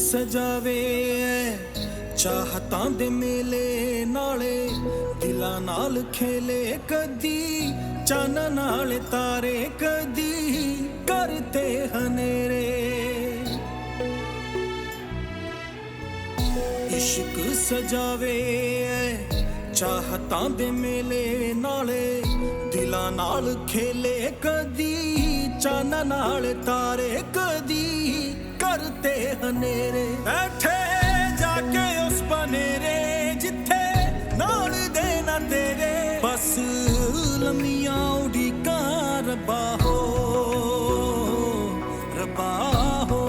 सजावे चाहतां दे मेले नाले दिलां नाल खेले कदी चन नाल तारे कदी करते हनेरे इश्क सजावे चाहतां दे मेले नाले दिलां नाल खेले कदी चन नाल तारे कदी करते हनेरे बैठे जाके उस बनेरे जिथे नाल दे ना तेरे बस लम्मियां उड़ीका रब्बा हो रब्बा हो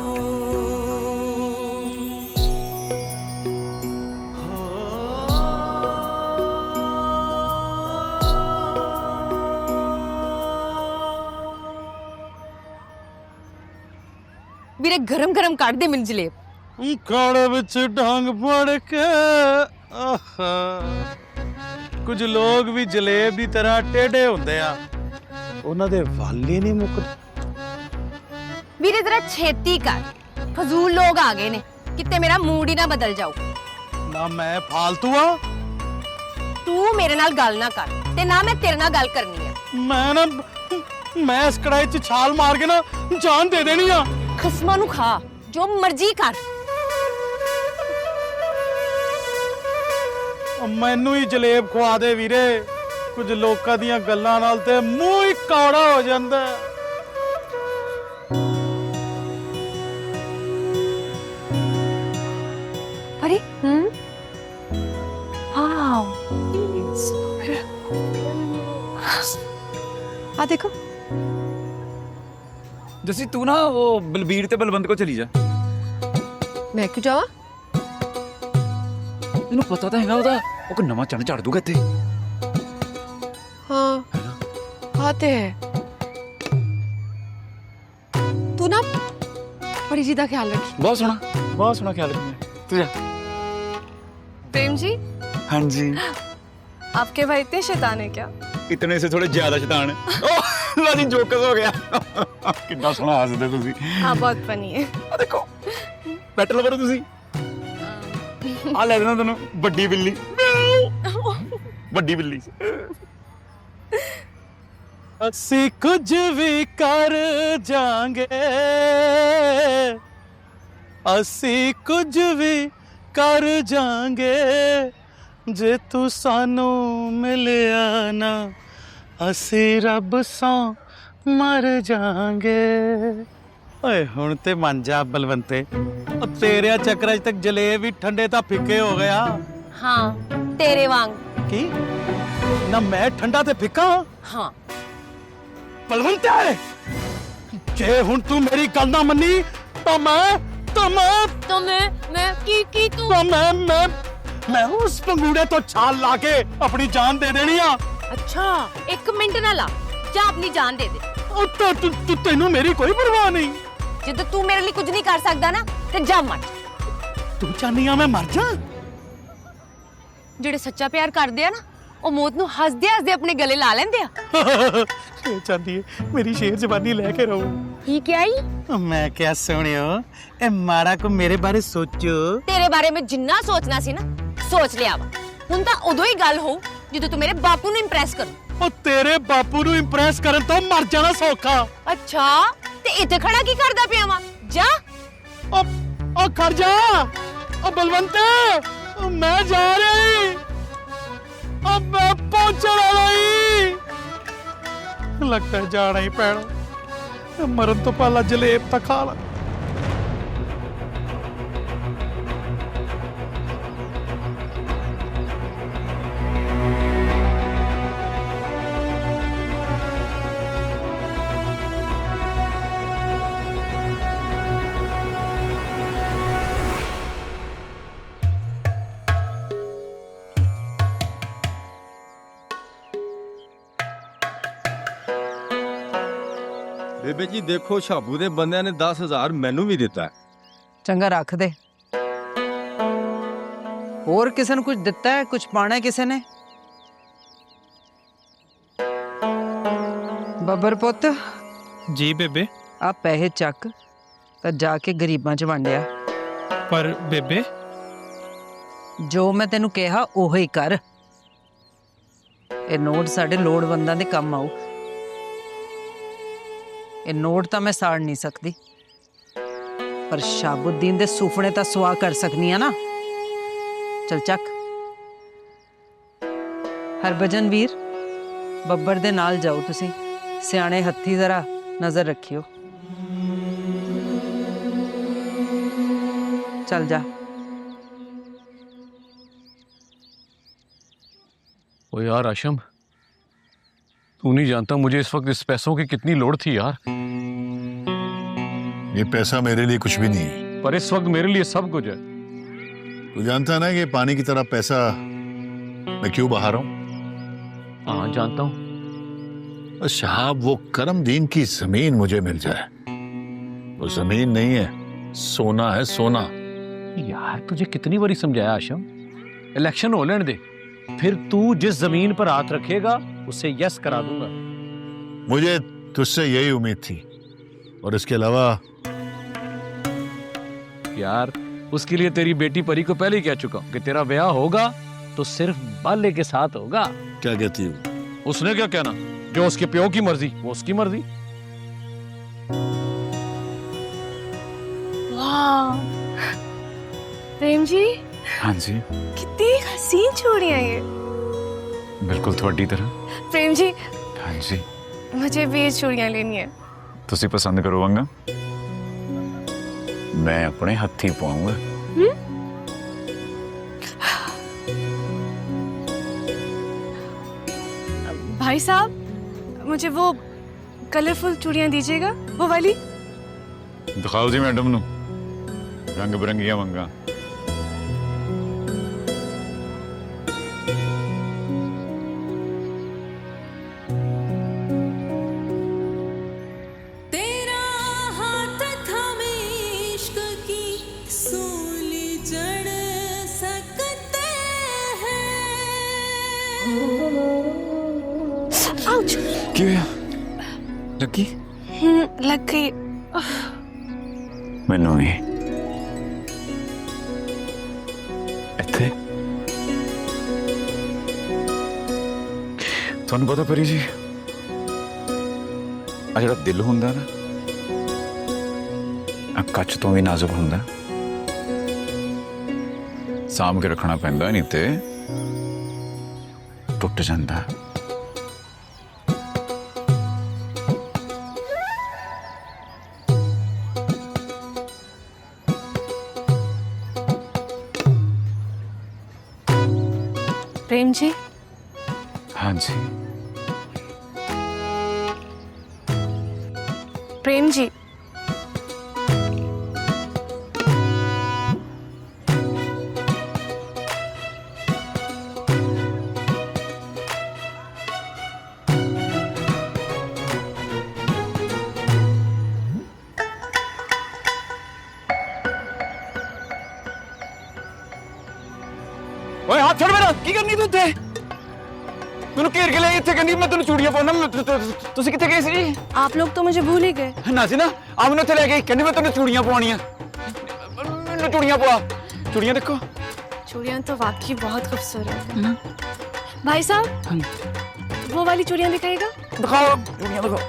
ਵੀਰੇ ਗਰਮ ਗਰਮ ਕੱਢ ਦੇ ਮੈਨੂੰ ਜਲੇਬ ਕਾੜੇ ਵਿੱਚ ਡਾਂਗ ਫੜ ਕੇ ਕੁਝ ਲੋਕ ਵੀ ਜਲੇਬ ਦੀ ਤਰ੍ਹਾਂ ਟੇਢੇ ਹੁੰਦੇ ਆ ਉਹਨਾਂ ਦੇ ਵਾਲ ਹੀ ਨਹੀਂ ਮੁੱਕਦੇ ਵੀਰੇ ਜ਼ਰਾ ਛੇਤੀ ਕਰ ਫਜ਼ੂਲ ਲੋਕ ਆ ਗਏ ਨੇ ਕਿਤੇ ਮੇਰਾ ਮੂਡ ਹੀ ਨਾ ਬਦਲ ਜਾਊ ਨਾ ਮੈਂ ਫਾਲਤੂ ਆ ਤੂੰ ਮੇਰੇ ਨਾਲ ਗੱਲ ਨਾ ਕਰ ਤੇ ਨਾ ਮੈਂ ਤੇਰੇ ਨਾਲ ਗੱਲ ਕਰਨੀ ਆ ਮੈਂ ਇਸ ਕੜਾਈ 'ਚ ਛਾਲ ਮਾਰ ਕੇ ਨਾ ਜਾਨ ਦੇ ਦੇਣੀ ਆ ਖਸਮਾਂ ਨੂੰ ਖਾ ਜੋ ਮਰਜ਼ੀ ਕਰ ਮੈਨੂੰ ਹੀ ਜਲੇਬ ਖਵਾ ਦੇ ਵੀਰੇ ਕੁਝ ਲੋਕਾਂ ਦੀਆਂ ਗੱਲਾਂ ਨਾਲ ਤੇ ਮੂੰਹ ਹੀ ਕੌੜਾ ਹੋ ਜਾਂਦਾ अरे वाओ आ देखो जैसी तू ना वो बलबीर ते बलवंत को चली जा मैं क्यों जावा तेनू पता तो हैगा ओदा ओ को नवा चढ़ दूगा इत्थे हाँ आते हैं तू ना बड़ी जी दा ख्याल रखी बहुत सोना ख्याल रखना तू जा प्रेम जी हाँ जी आपके भाई इतने शैतान है क्या? इतने से थोड़े ज्यादा शैतान है ला जी जोकस हो गया कितना सोना हसदे तुसी हाँ बहुत फनी है आ देखो बैटल करो तुसी आ ले देना तैनू बड्डी बिल्ली बड्डी बिल्ली ਅਸੀਂ ਕੁਝ ਵੀ ਕਰ ਜਾਾਂਗੇ ਅਸੀਂ ਕੁਝ ਵੀ ਕਰ ਜਾਾਂਗੇ ਜੇ ਤੂੰ ਸਾਨੂੰ ਮਿਲਿਆ ਨਾ ਅਸੀਂ ਰੱਬ ਸੌ ਮਰ ਜਾਾਂਗੇ ਓਏ ਹੁਣ ਤੇ ਮੰਨ ਜਾ ਬਲਵੰਤੇ ਉਹ ਤੇਰੇ ਚੱਕਰਾਂ 'ਚ ਤੱਕ ਜਲੇਬ ਵੀ ਠੰਡੇ ਤਾਂ ਫਿੱਕੇ ਹੋ ਗਿਆ हाँ तेरे वांग ਕੀ ਨਾ ਮੈਂ ਠੰਡਾ ਤੇ ਫਿੱਕਾ हाँ ਬਲਵੰਤ ਹੈ ਜੇ ਹੁਣ ਤੂੰ ਮੇਰੀ ਗੱਲ ਨਾ ਮੰਨੀ ਤਾਂ ਮੈਂ तो मैं की तू ਤਾਂ ਮੈਂ ਉਸ ਪੰਗੂੜੇ ਤੋਂ ਛਾਲ ਲਾ ਕੇ ਆਪਣੀ ਜਾਨ ਦੇ ਦੇਣੀ ਆ अच्छा एक मिनट ना ला जा अपनी जान दे दे ਉਹ ਤੈਨੂੰ ਮੇਰੀ ਕੋਈ ਪਰਵਾਹ ਨਹੀਂ ਜਦੋਂ ਤੂੰ ਮੇਰੇ ਲਈ ਕੁਝ ਨਹੀਂ ਕਰ ਸਕਦਾ ਨਾ ਤੇ ਜਾ ਮਰ ਤੂੰ ਚਾਹਨੀ ਆ ਮੈਂ ਮਰ ਜਾ ਜਿਹੜੇ ਸੱਚਾ ਪਿਆਰ ਕਰਦੇ ਆ ਨਾ ਉਹ ਮੌਤ ਨੂੰ ਹੱਸਦੇ ਹੱਸਦੇ ਆਪਣੇ ਗਲੇ ਲਾ ਲੈਂਦੇ ਆ ਇਹ ਚਾਹਦੀ ਹੈ ਮੇਰੀ ਸ਼ੇਰ ਜ਼ਬਾਨੀ ਲੈ ਕੇ ਰਹੋ ਕੀ ਕਿਹਾ ਹੀ ਮੈਂ ਕਿਹਾ ਸੁਣਿਓ ਇਹ ਮਾੜਾ ਕੋ ਮੇਰੇ ਬਾਰੇ ਸੋਚੋ ਤੇਰੇ ਬਾਰੇ ਮੈਂ ਜਿੰਨਾ ਸੋਚਣਾ ਸੀ ਨਾ ਸੋਚ ਲਿਆ ਵਾ ਹੁਣ ਤਾਂ ਉਦੋਂ ਹੀ ਗੱਲ ਹੋਊ ਜਦੋਂ ਤੂੰ ਮੇਰੇ ਬਾਪੂ ਨੂੰ ਇੰਪ੍ਰੈਸ ਕਰੂ ਉਹ ਤੇਰੇ ਬਾਪੂ ਨੂੰ ਇੰਪ੍ਰੈਸ ਕਰਨ ਤੋਂ ਮਰ ਜਾਣਾ ਸੌਖਾ ਅੱਛਾ ਤੇ ਇੱਥੇ ਖੜਾ ਕੀ ਕਰਦਾ ਪਿਆ ਵਾ ਜਾ ਉਹ ਖੜ ਜਾ ਉਹ ਬਲਵੰਤ ਮੈਂ ਜਾ ਰਹੀ अब मैं पहुंचने वाली लगता है जाना ही पैना मरन तो पहला जलेब तक खा ला ਬੇਬੇ ਜੀ ਦੇਖੋ ਸ਼ਾਬੂ ਦੇ ਬੰਦਿਆਂ ਨੇ 10,000 ਮੈਨੂੰ ਵੀ ਦਿੱਤਾ ਚੰਗਾ ਰੱਖ ਦੇ ਹੋਰ ਕਿਸੇ ਨੂੰ ਕੁਝ ਦਿੱਤਾ ਹੈ ਕੁਝ ਪਾਣਾ ਹੈ ਕਿਸੇ ਨੇ ਬੱਬਰ ਪੁੱਤ जी बेबे ਆ ਪੈਸੇ ਚੱਕ ਤਾਂ ਜਾ ਕੇ ਗਰੀਬਾਂ 'ਚ ਵੰਡਿਆ पर बेबे जो मैं तेनू कहा ओही कर। ये नोट साडे लोड़वंदां दे काम आऊ। ये नोट तां मैं साड़ नहीं सकती, पर शाबुद्दीन दे सुफने तां सुआ कर सकनी है ना। चल चक। हरभजन वीर बब्बर दे नाल जाओ तुसी, सियाणे हत्थी जरा नजर रखियो। चल जा। ओ यार आशम, तू नहीं जानता मुझे इस वक्त इस पैसों की कितनी लोड़ थी यार। ये पैसा मेरे लिए कुछ भी नहीं है, पर इस वक्त मेरे लिए सब कुछ है। तू जानता है ना कि पानी की तरह पैसा मैं क्यों बहा रहा हूं? हाँ जानता हूँ। बस साहब वो करमदीन की जमीन मुझे मिल जाए। वो जमीन नहीं है, सोना है, सोना। यार तुझे कितनी बारी समझाया आशम, इलेक्शन हो लेने दे, फिर तू जिस जमीन पर हाथ रखेगा उसे यस करा दूंगा। मुझे तुझसे यही उम्मीद थी, और इसके अलावा यार उसके लिए तेरी बेटी परी को पहले ही कह चुका हूं कि तेरा ब्याह होगा तो सिर्फ बाले के साथ होगा। क्या कहती हूँ? उसने क्या कहना, जो उसके प्यो की मर्जी वो उसकी मर्जी। वाह प्रेम जी, हाँ जी, कितनी हसीन चूड़ियां ये। बिल्कुल थोड़ी तरह। प्रेम जी, हाँ जी, मुझे भी ये चूड़ियां लेनी है। तुसी पसंद करो वंगा, मैं अपने हत्थी पाऊंगा। भाई साहब, मुझे वो कलरफुल चूड़ियां दीजिएगा, वो वाली। दिखाओ जी मैडम नु रंग बिरंगिया वंगा। तेरा हाथ थामे इश्क की सूली जड़ सकते हैं। आउच। क्यों लगी? लग गई। मैनू ही इत्थे ਤੁਹਾਨੂੰ ਪਤਾ ਪਰੀ ਜੀ, ਆ ਜਿਹੜਾ ਦਿਲ ਹੁੰਦਾ ਨਾ, ਆ ਕੱਚ ਤੋਂ ਵੀ ਨਾਜ਼ੁਕ ਹੁੰਦਾ, ਸਾਂਭ ਕੇ ਰੱਖਣਾ ਪੈਂਦਾ, ਨਹੀਂ ਤੇ ਟੁੱਟ ਜਾਂਦਾ। प्रेम जी, हाँ जी, प्रेम जी, ओए हाथ छोड़ मेरा, की करनी तू इत्थे? तूने घेर के ले इत्थे कहनी मैं तेन चूड़ियां पाना। तुसी कित्थे गए सी? आप लोग तो मुझे भूल ही गए। ना सी ना, आ मैनू इत्थे ले गई, कहनी मैं तेन चूड़ियां पवानियां। मैनू चूड़ियां पवा, चूड़ियां देखो। चूड़ियां तो वाकई बहुत खूबसूरत है। भाई साहब, वो वाली चूड़ियां दिखाएगा? दिखाओ चूड़ियां, दिखाओ।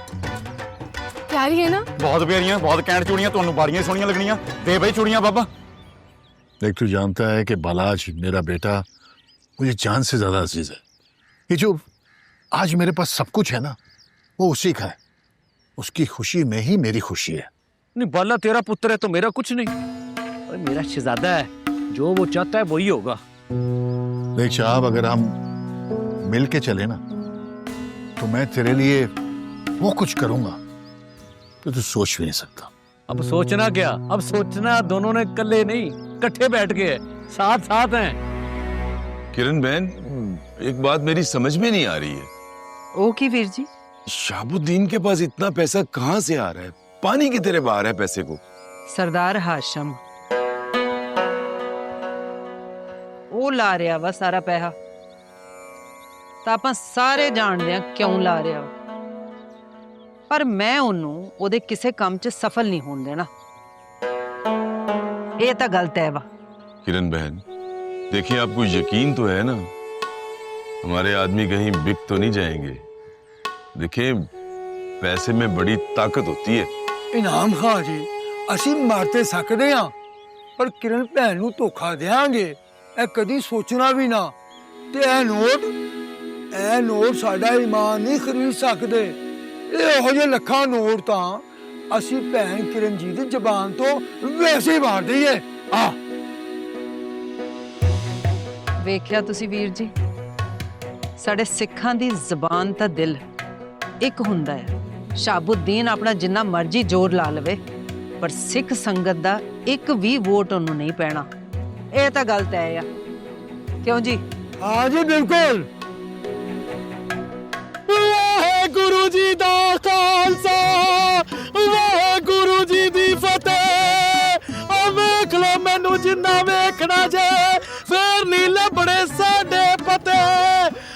प्यारी है ना? बहुत प्यारियां, बहुत कैंट चूड़ियां, तुहानू बाड़ियां सोहणियां लगनियां। दे भाई चूड़ियां बाबा। देख, तू जानता है कि बालाज मेरा बेटा मुझे जान से ज्यादा अजीज है। ये जो आज मेरे पास सब कुछ है ना, वो उसी का है। उसकी खुशी में ही मेरी खुशी है। नहीं बाला तेरा पुत्र है तो मेरा कुछ नहीं, और मेरा शहजादा है, जो वो चाहता है वही होगा। देख साहब, अगर हम मिल के चले ना, तो मैं तेरे लिए वो कुछ करूंगा तो तू सोच भी नहीं सकता। अब सोचना क्या, अब सोचना दोनों ने कल्ले नहीं, इकट्ठे बैठ के साथ साथ हैं। किरण बहन, एक बात मेरी समझ में नहीं आ रही है। ओ की वीर जी? शाबुद्दीन के पास इतना पैसा कहां से आ रहा है? पानी की तरह बहा रहा है पैसे को। सरदार हाशम वो ला रहा वा सारा पैसा, तो आप सारे जानते हैं क्यों ला रहा वा। पर मैं उन्होंने ओदे किसे काम च सफल नहीं होने देना। ਇਹ ਤਾਂ ਗਲਤ ਹੈ ਵਾ। किरण बहन, देखिए आपको यकीन तो है ना हमारे आदमी कहीं बिक तो नहीं जाएंगे। देखिए पैसे में बड़ी ताकत होती है। ਇਨਾਮ ਖਾਂ ਜੀ, ਅਸੀਂ ਮਾਰ ਤੇ ਸਕਦੇ ਹਾਂ ਪਰ ਕਿਰਨ ਭੈਣ ਨੂੰ ਧੋਖਾ ਦੇਾਂਗੇ ਇਹ ਕਦੀ ਸੋਚਣਾ ਵੀ ਨਾ। ਤੇ ਇਹ ਨੋਟ ਸਾਡਾ ਈਮਾਨ ਨਹੀਂ ਖਰੀਦ ਸਕਦੇ। ਇਹੋ ਜਿਹੇ ਲੱਖਾਂ ਨੋਟ ਤਾਂ ਅਸੀਂ ਭੈਣ ਕਿਰਨ ਜੀ ਦੀ ਜ਼ਬਾਨ ਤੋਂ ਵੈਸੇ ਹੀ ਮਾਰ ਦਈਏ। ਆ ਵੇਖਿਆ ਤੁਸੀਂ ਵੀਰ ਜੀ, ਸਾਡੇ ਸਿੱਖਾਂ ਦੀ ਜ਼ਬਾਨ ਤਾਂ ਦਿਲ ਇੱਕ ਹੁੰਦਾ ਹੈ। ਸ਼ਾਬੁਦੀਨ ਆਪਣਾ ਜਿੰਨਾ ਮਰਜ਼ੀ ਜ਼ੋਰ ਲਾ ਲਵੇ ਪਰ ਸਿੱਖ ਸੰਗਤ ਦਾ ਇੱਕ ਵੀ ਵੋਟ ਉਹਨੂੰ ਨਹੀਂ ਪੈਣਾ। ਇਹ ਤਾਂ ਗਲਤ ਹੈ ਆ, ਕਿਉਂ ਜੀ? ਹਾਂ ਜੀ ਬਿਲਕੁਲ। ਵਾਹਿਗੁਰੂ ਜੀ ਦਾ ਖਾਲਸਾ, ਵਾਹਿਗੁਰੂ ਜੀ ਦੀ ਫਤਿਹ। ਆ ਵੇਖ ਲੋ ਮੈਨੂੰ ਜਿੰਨਾ ਵੇਖਣਾ ਜੇ, ਫੇਰ ਨਹੀਂ ਲੱਭਣੇ ਸਾਡੇ ਪਤੇ।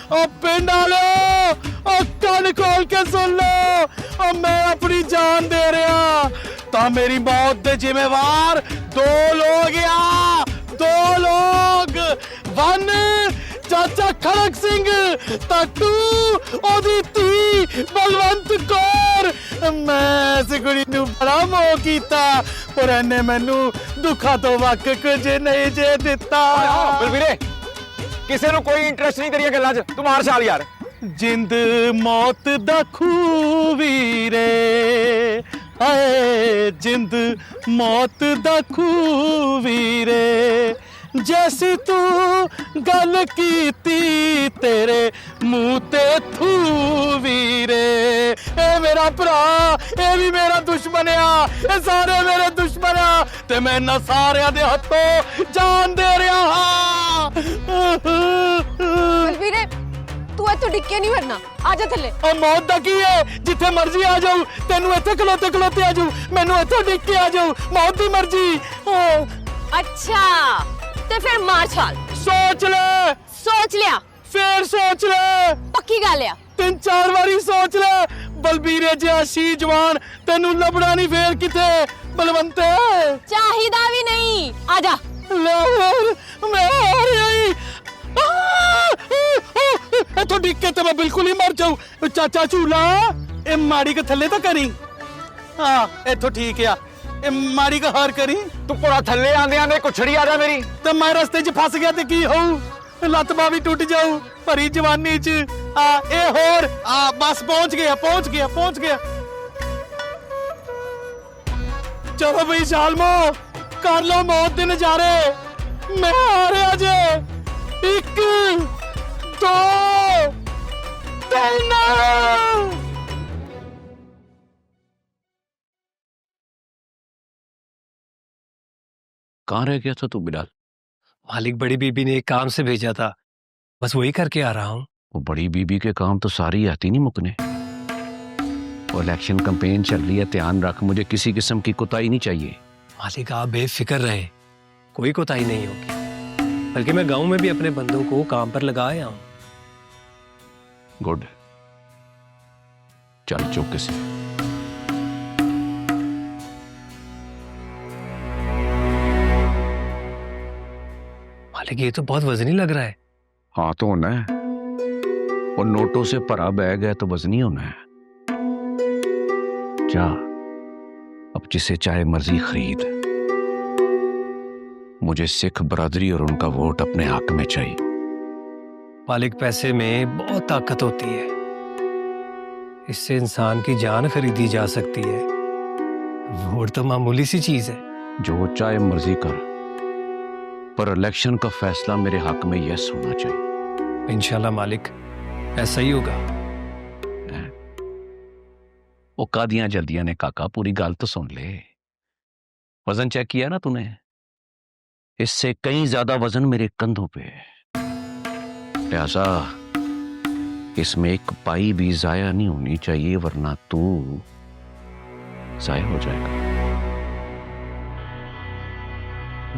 ओ पिंड वाले ओ कान खोल के सुन लो, ओ मैं अपनी जान दे रहा ता मेरी मौत दे जिम्मेवार दो लोग आ, दो लोग। वन चाचा खड़क सिंह तू ओदी धी बलवंत कौर। मैं इस कुड़ी नू बड़ा मोह कीता पर इन्ने मैनू दुखा तो वक कुछ नहीं जे दिता। बलवीरे ਕਿਸੇ ਨੂੰ ਕੋਈ ਇੰਟਰਸਟ ਨਹੀਂ ਤੇਰੀਆਂ ਗੱਲਾਂ 'ਚ, ਤੂੰ ਮਾਰ ਛਾਲ ਯਾਰ। ਜਿੰਦ ਮੌਤ ਦਾ ਖੂਹ ਵੀਰੇ, ਹਾਏ ਜਿੰਦ ਮੌਤ ਦਾ ਖੂਹ ਵੀਰੇ। ਜੈਸੀ ਤੂੰ ਗੱਲ ਕੀਤੀ ਤੇਰੇ ਮੂੰਹ ਤੇ ਥੂ ਵੀਰੇ। ਇਹ ਮੇਰਾ ਭਰਾ, ਇਹ ਵੀ ਮੇਰਾ ਦੁਸ਼ਮਣ ਆ, ਇਹ ਸਾਰੇ ਮੇਰੇ ਦੁਸ਼ਮਣ ਆ ਤੇ ਮੈਂ ਇਹਨਾਂ ਸਾਰਿਆਂ ਦੇ ਹੱਥੋਂ ਜਾਨ ਦੇ ਰਿਹਾ ਹਾਂ। ਬਲਵੀਰੇ ਤੂੰ ਇੱਥੋਂ ਡਿੱਕੇ ਨਹੀਂ ਵਰਨਾ, ਆ ਜਾ ਥੱਲੇ। ਉਹ ਮੌਤ ਦਾ ਕੀ ਹੈ, ਜਿੱਥੇ ਮਰਜ਼ੀ ਆ ਜਾਊ। ਤੈਨੂੰ ਇੱਥੇ ਖਲੋਤੇ ਖਲੋਤੇ ਆ ਜਾਊ, ਮੈਨੂੰ ਇੱਥੋਂ ਡਿੱਗ ਕੇ ਆ ਜਾਊ, ਮੌਤ ਦੀ ਮਰਜ਼ੀ। ਅੱਛਾ ਤੇ ਫਿਰ ਮਾਰ ਛਾਲ। ਸੋਚ ਲੈ। ਸੋਚ ਲਿਆ? ਫੇਰ ਸੋਚ ਲੈ। ਪੱਕੀ ਗੱਲ ਆ? 3-4 ਵਾਰੀ ਸੋਚ ਲੈ। ਬਲਬੀਰੇ ਜਿਹਾ ਸੀ ਜਵਾਨ ਤੈਨੂੰ ਲੱਭਣਾ ਨਹੀਂ ਫੇਰ ਕਿਥੇ ਬਲਵੰਤੇ। ਚਾਹੀਦਾ ਵੀ ਨਹੀਂ, ਆ ਜਾ। ਲੈ ਮੈਂ ਆ ਰਿਹਾ ਹੀ। ਇੱਥੋਂ ਡਿੱਗ ਕੇ ਤੇ ਮੈਂ ਬਿਲਕੁਲ ਹੀ ਮਰ ਜਾਊ। ਚਾਚਾ ਝੂਲਾ ਇਹ ਮਾੜੀ ਕੇ ਥੱਲੇ ਤਾਂ ਕਰੀ। ਹਾਂ ਇੱਥੋਂ ਠੀਕ ਆ, ਇਹ ਮਾੜੀ ਕਾ ਹਾਰ ਕਰੀ। ਤੂੰ ਪੂਰਾ ਥੱਲੇ ਆਂਦੇ ਆਂਦੇ ਕੁਛੜੀ ਆ ਜਾ ਮੇਰੀ। ਤੇ ਮੈਂ ਰਸਤੇ 'ਚ ਫਸ ਗਿਆ ਤੇ ਕੀ ਹੋਊ? ਲੱਤ ਬਾਹ ਵੀ ਟੁੱਟ ਜਾਊ ਭਰੀ ਜਵਾਨੀ 'ਚ। ਆ ਇਹ ਹੋਰ ਆ ਬਸ ਪਹੁੰਚ ਗਿਆ ਪਹੁੰਚ ਗਿਆ ਪਹੁੰਚ ਗਿਆ। ਚਲੋ ਬਈ ਜ਼ਾਲਮੋ ਕਰ ਲੋ ਮੌਤ ਦੇ ਨਜ਼ਾਰੇ। ਮੈਂ ਆ ਰਿਹਾ ਜੇ। 1 2 3। कहाँ रह गया था तू बिलाल? मालिक बड़ी बीबी ने एक काम से भेजा था, बस वही करके आ रहा हूँ। वो बड़ी बीबी के काम तो सारी आती नहीं मुकने। वो इलेक्शन कैंपेन चल रही है, ध्यान रख, मुझे किसी किस्म की कोताही नहीं चाहिए। मालिक आप बेफिक्र रहे, कोई कोताही नहीं होगी। बल्कि मैं गांव में भी अपने बंदों को काम पर लगा आया हूँ। गुड, चल चौके से। मालिक ये तो बहुत वजनी लग रहा है। हाँ तो होना है, वो नोटों से भरा बैग है तो वजनी होना है। जा अब जिसे चाहे मर्जी खरीद, मुझे सिख बरादरी और उनका वोट अपने हक में चाहिए। मालिक पैसे में बहुत ताकत होती है, इससे इंसान की जान खरीदी जा सकती है। वोट तो मामूली सी चीज है। जो चाहे मर्जी कर, पर इलेक्शन का फैसला मेरे हक में यस होना चाहिए। इंशाल्लाह मालिक ऐसा ही होगा। वो कादियां जल्दियां ने काका, पूरी गल तो सुन ले। वजन चेक किया ना तूने? इससे कहीं ज्यादा वजन मेरे कंधों पे है, लिहाजा इसमें एक पाई भी जाया नहीं होनी चाहिए, वरना तू जाया हो जाएगा।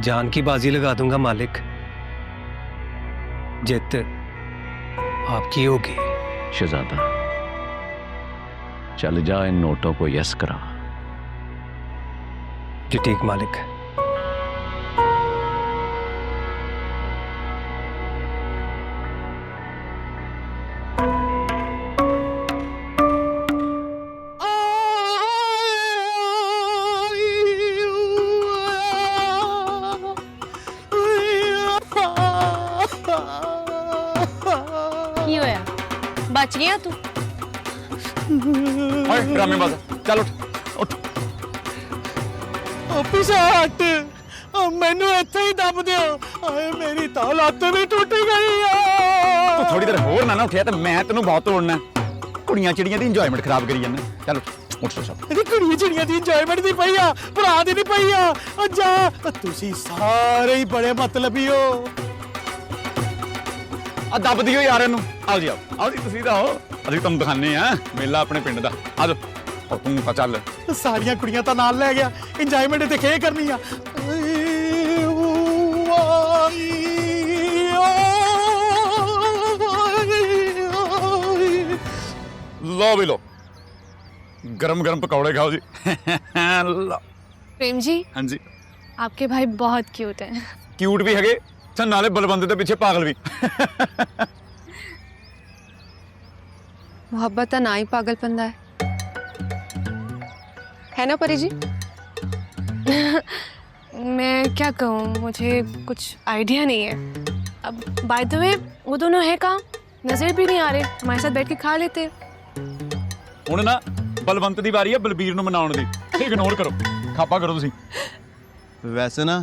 जान की बाजी लगा दूंगा मालिक, जित आपकी होगी। शहजादा चल जा, इन नोटों को यस करा। जी ठीक मालिक। बच गया तू। ओए ड्रामेबाज चल उठ उठ। पिछे हट, मैनू इत्थे ही दब दियो। आए मेरी तो लत्त भी टूट गई है। तू थोड़ी देर होर ना उठिया तो मैं तेनू बहुत तोड़ना। कुड़ियां चिड़ियां दी इंजॉयमेंट खराब करी जाने। चल उठ उठ सब। कुड़ियां चिड़ियां दी इंजॉयमेंट दी पई आ, भरा दी नहीं पई आ। जा तुसी सारे ही बड़े मतलबी हो। आ दब दियो यार इनू। आओ जी आओ जी तुसीं तां आओ, ਅਸੀਂ ਤੁਹਾਨੂੰ ਦਿਖਾਣੇ ਆ ਮੇਲਾ ਆਪਣੇ ਪਿੰਡ ਦਾ। ਆ ਜਾ और तू ਤਾਂ ਚੱਲ। सारियां कुड़ियां तां नाल ले गया, इंजॉयमेंट ते के करनी आ। लो भी लो, गरम गरम पकौड़े खाओ जी। लो। प्रेम जी, हाँ जी आपके भाई बहुत क्यूट हैं। क्यूट भी है नाले बलबंद के पीछे पागल भी। मोहब्बत ना ही पागलपन है ना परी जी? मैं क्या कहूँ, मुझे कुछ आइडिया नहीं है। अब बाय द वे वो दोनों है कहाँ? नजर भी नहीं आ रहे, हमारे साथ बैठ के खा लेते। हुण ना बलवंत दी वारी है बलबीर नूं मनाउण दी। इग्नोर करो, खापा करो तुसीं। वैसे ना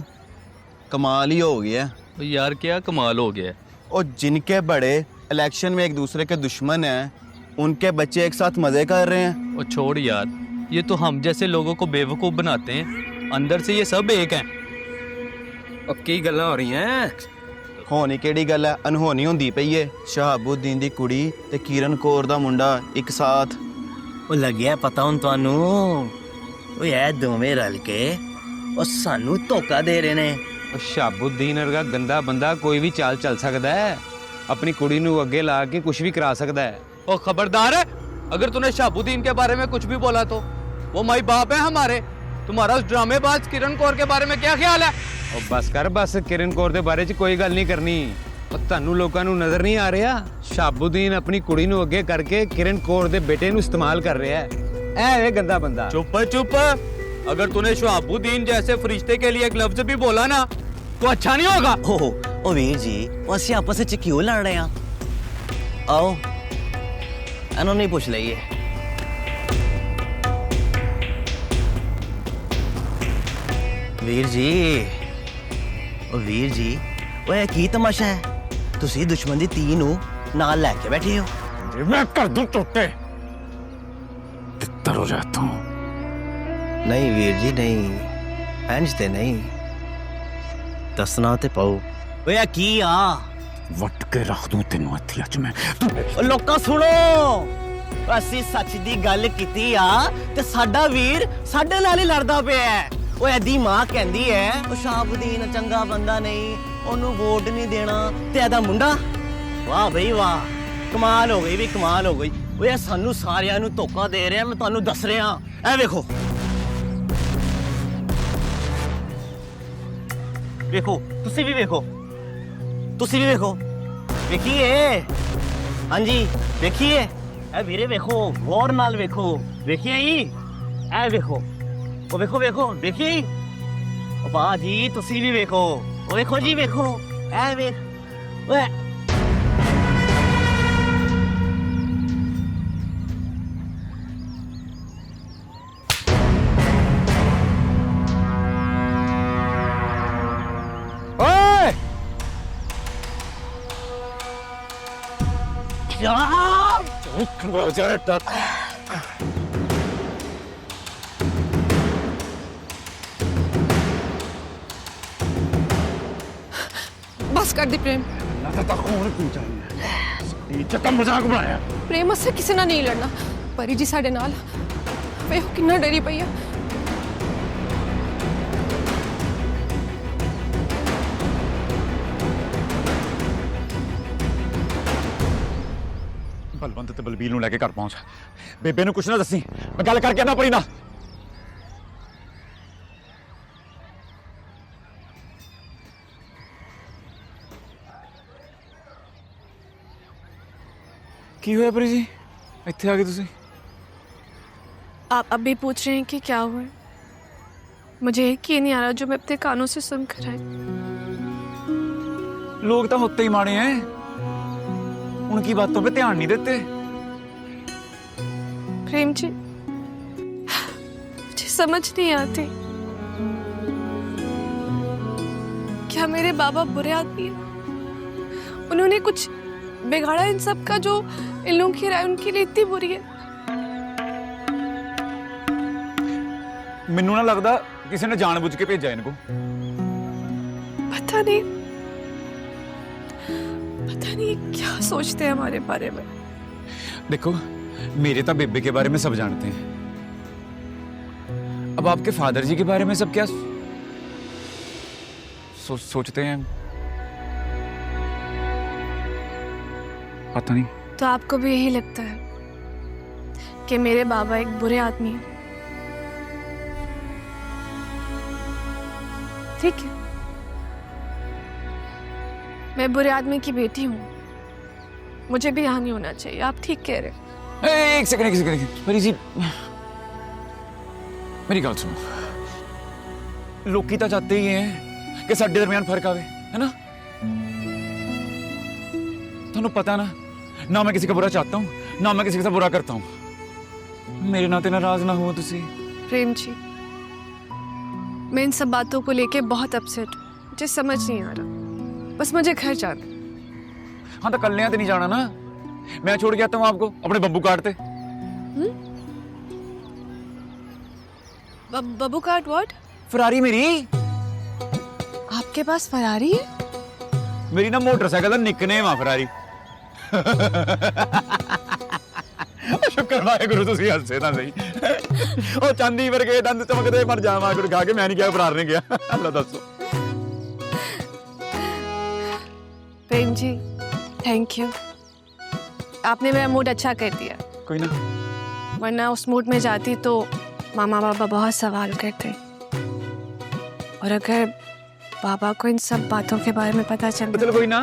कमाल ही हो गया यार। क्या कमाल हो गया? और जिनके बड़े इलेक्शन में एक दूसरे के दुश्मन हैं, उनके बच्चे एक साथ मजे कर रहे हैं। और छोड़ यार, ये तो हम जैसे लोगों को बेवकूफ बनाते हैं, अंदर से ये सब एक हैं। अब की गल्लां हो रही हैं? होनी केड़ी गल है, अनहोनी होंदी पई है। शहाबुद्दीन दी कुड़ी ते किरण कौर दा मुंडा एक साथ। ਉਹ ਲੱਗਿਆ ਪਤਾ ਹੁਣ ਤੁਹਾਨੂੰ ਉਹ ਇਹ ਦੋਵੇਂ ਰਲ ਕੇ ਉਹ ਸਾਨੂੰ ਧੋਖਾ ਦੇ ਰਹੇ ਨੇ। शहाबुद्दीन वर्गा गंदा बंदा कोई भी चाल चल सकता है, अपनी कुड़ी नूं अगे ला के कुछ भी करा सकता है। और खबरदार है, अगर तूने शहाबुद्दीन के बारे में कुछ भी बोला तो वो माई बाप है हमारे। तुम्हारा उस ड्रामेबाज किरण कौर के बारे में क्या ख्याल है? और बस कर बस, किरण कौर दे बारे च कोई गल नहीं करनी। और तुहानू लोकां नूं नजर नहीं आ रहा, शहाबुद्दीन अपनी कुड़ी नूं अगे करके किरण कौर दे बेटे नूं इस्तेमाल कर रहा है। ऐ वे गंदा बंदा। चुप चुप, अगर तूने शहाबुद्दीन जैसे फरिश्ते के लिए एक लफ्ज भी बोला ना तो अच्छा नहीं होगा। ओ वीर जी, ਅਸੀਂ ਆਪਸ ਵਿੱਚ ਕਿਉਂ ਲੜ ਰਹੇ ਆ? आओ ਇਹਨੂੰ ਨਹੀਂ ਪੁੱਛ ਲਈਏ। ਵੀਰ ਜੀ, ਉਹ ਵੀਰ ਜੀ, ਓਏ ਕੀ ਤਮਾਸ਼ਾ ਹੈ? ਤੁਸੀਂ ਦੁਸ਼ਮਣ ਦੀ ਧੀ ਨੂੰ ਨਾਲ ਲੈ ਕੇ ਬੈਠੇ ਹੋ। मैं कर दूं टोटे, तितर हो जाता हूँ। नहीं वीर जी नहीं, इंज ते नहीं, दसना ते पाओ। ओए की आ वट के रख दूं तेनू हत्थी अच मैं। लोका सुनो, ਅਸੀਂ सच दी गल कीती आ ते साडा वीर साडे नाल ही लड़दा पिया है। ओए एदी मां कहंदी है ओ शहाबुद्दीन चंगा बंदा नहीं, ओनू वोट नहीं देना, ते एदा मुंडा वाह बई वाह, कमाल हो गई भी कमाल हो गई। ओए सानू सारियां नू धोखा दे रहा, मैं तुहानू दस रहा। ए वेखो वेखो, तुसी भी वेखो, तुसी भी वेखो, वेखिए। हाँ जी वेखिए, ए वीरे वेखो, गौर नाल वेखो, वेखिए ही, ए वेखो, ओ वेखो वेखो, वेखिए ही। ओ वाह जी, तुसी भी वेखो, ओ वेखो जी वेखो, ए वेख। ओए बस कर दी प्रेम। मजाक बनाया। प्रेम उससे किसी ना नहीं लड़ना। परी जी साडे नाल, वेखो कितना डरी पई है। बलवंत ते बलबीर नूं लेके घर पहुंच। बेबे नूं कुछ ना दसी, मैं गल करके आना परी ना। की होया परी जी, इत्थे आ गए तुसीं? आप अभी पूछ रहे हैं कि क्या हुआ है? मुझे यकीन नहीं आ रहा जो मैं अपने कानों से सुनकर आई। लोग तो होते ही माड़े हैं, उनकी बातों पे ध्यान नहीं देते। प्रेम जी, मुझे समझ नहीं आती, क्या मेरे बाबा बुरे आदमी हैं? उन्होंने कुछ बिगाड़ा इन सब का जो इन लोगों की राय उनके लिए इतनी बुरी है? ਮੈਨੂੰ ਨਾ ਲੱਗਦਾ ਕਿਸੇ ਨੇ ਜਾਣਬੁੱਝ ਕੇ ਭੇਜਿਆ ਇनको। पता नहीं क्या सोचते हैं हमारे बारे में। देखो, मेरे तो बेबे के बारे में सब जानते हैं, अब आपके फादर जी के बारे में सब क्या सोचते हैं पता नहीं। तो आपको भी यही लगता है कि मेरे बाबा एक बुरे आदमी हैं? ठीक है, मैं बुरे आदमी की बेटी हूँ, मुझे भी यहाँ नहीं होना चाहिए। आप ठीक कह रहे हैं। एक सेकंड परी जी, मेरी गल सुनो। लोकी तो चाहते ही हैं कि साडे दरमियान फर्क आवे, है ना? तुहानू पता ना, ना मैं किसी का बुरा चाहता हूँ, ना मैं किसी का बुरा करता हूँ। मेरे नाते नाराज ना हो तुसी। प्रेम जी, मैं इन सब बातों को लेके बहुत अपसेट हूँ, मुझे समझ नहीं आ रहा, बस मुझे घर जाना। हाँ तो कल्याण तो नहीं जाना ना, मैं छोड़ के आता हूँ आपको अपने बब्बू कार्ड पे। बब्बू कार्ड? व्हाट? फरारी मेरी। आपके पास फरारी है? मेरी ना मोटरसाइकिल का निकनेम है फरारी। शुक्र वाहेगुरु तुसी हंसे ना सही। ओ चांदी वर्गे दंद चमकदे मर जावा गुरु खा के मैं नहीं क्या फरार ने गया। अल्लाह दसो। प्रेम जी, थैंक यू, आपने मेरा मूड अच्छा कर दिया। कोई ना, वरना उस मूड में जाती तो मामा बाबा बहुत सवाल करते, और अगर बाबा को इन सब बातों के बारे में पता चल चलो कोई ना,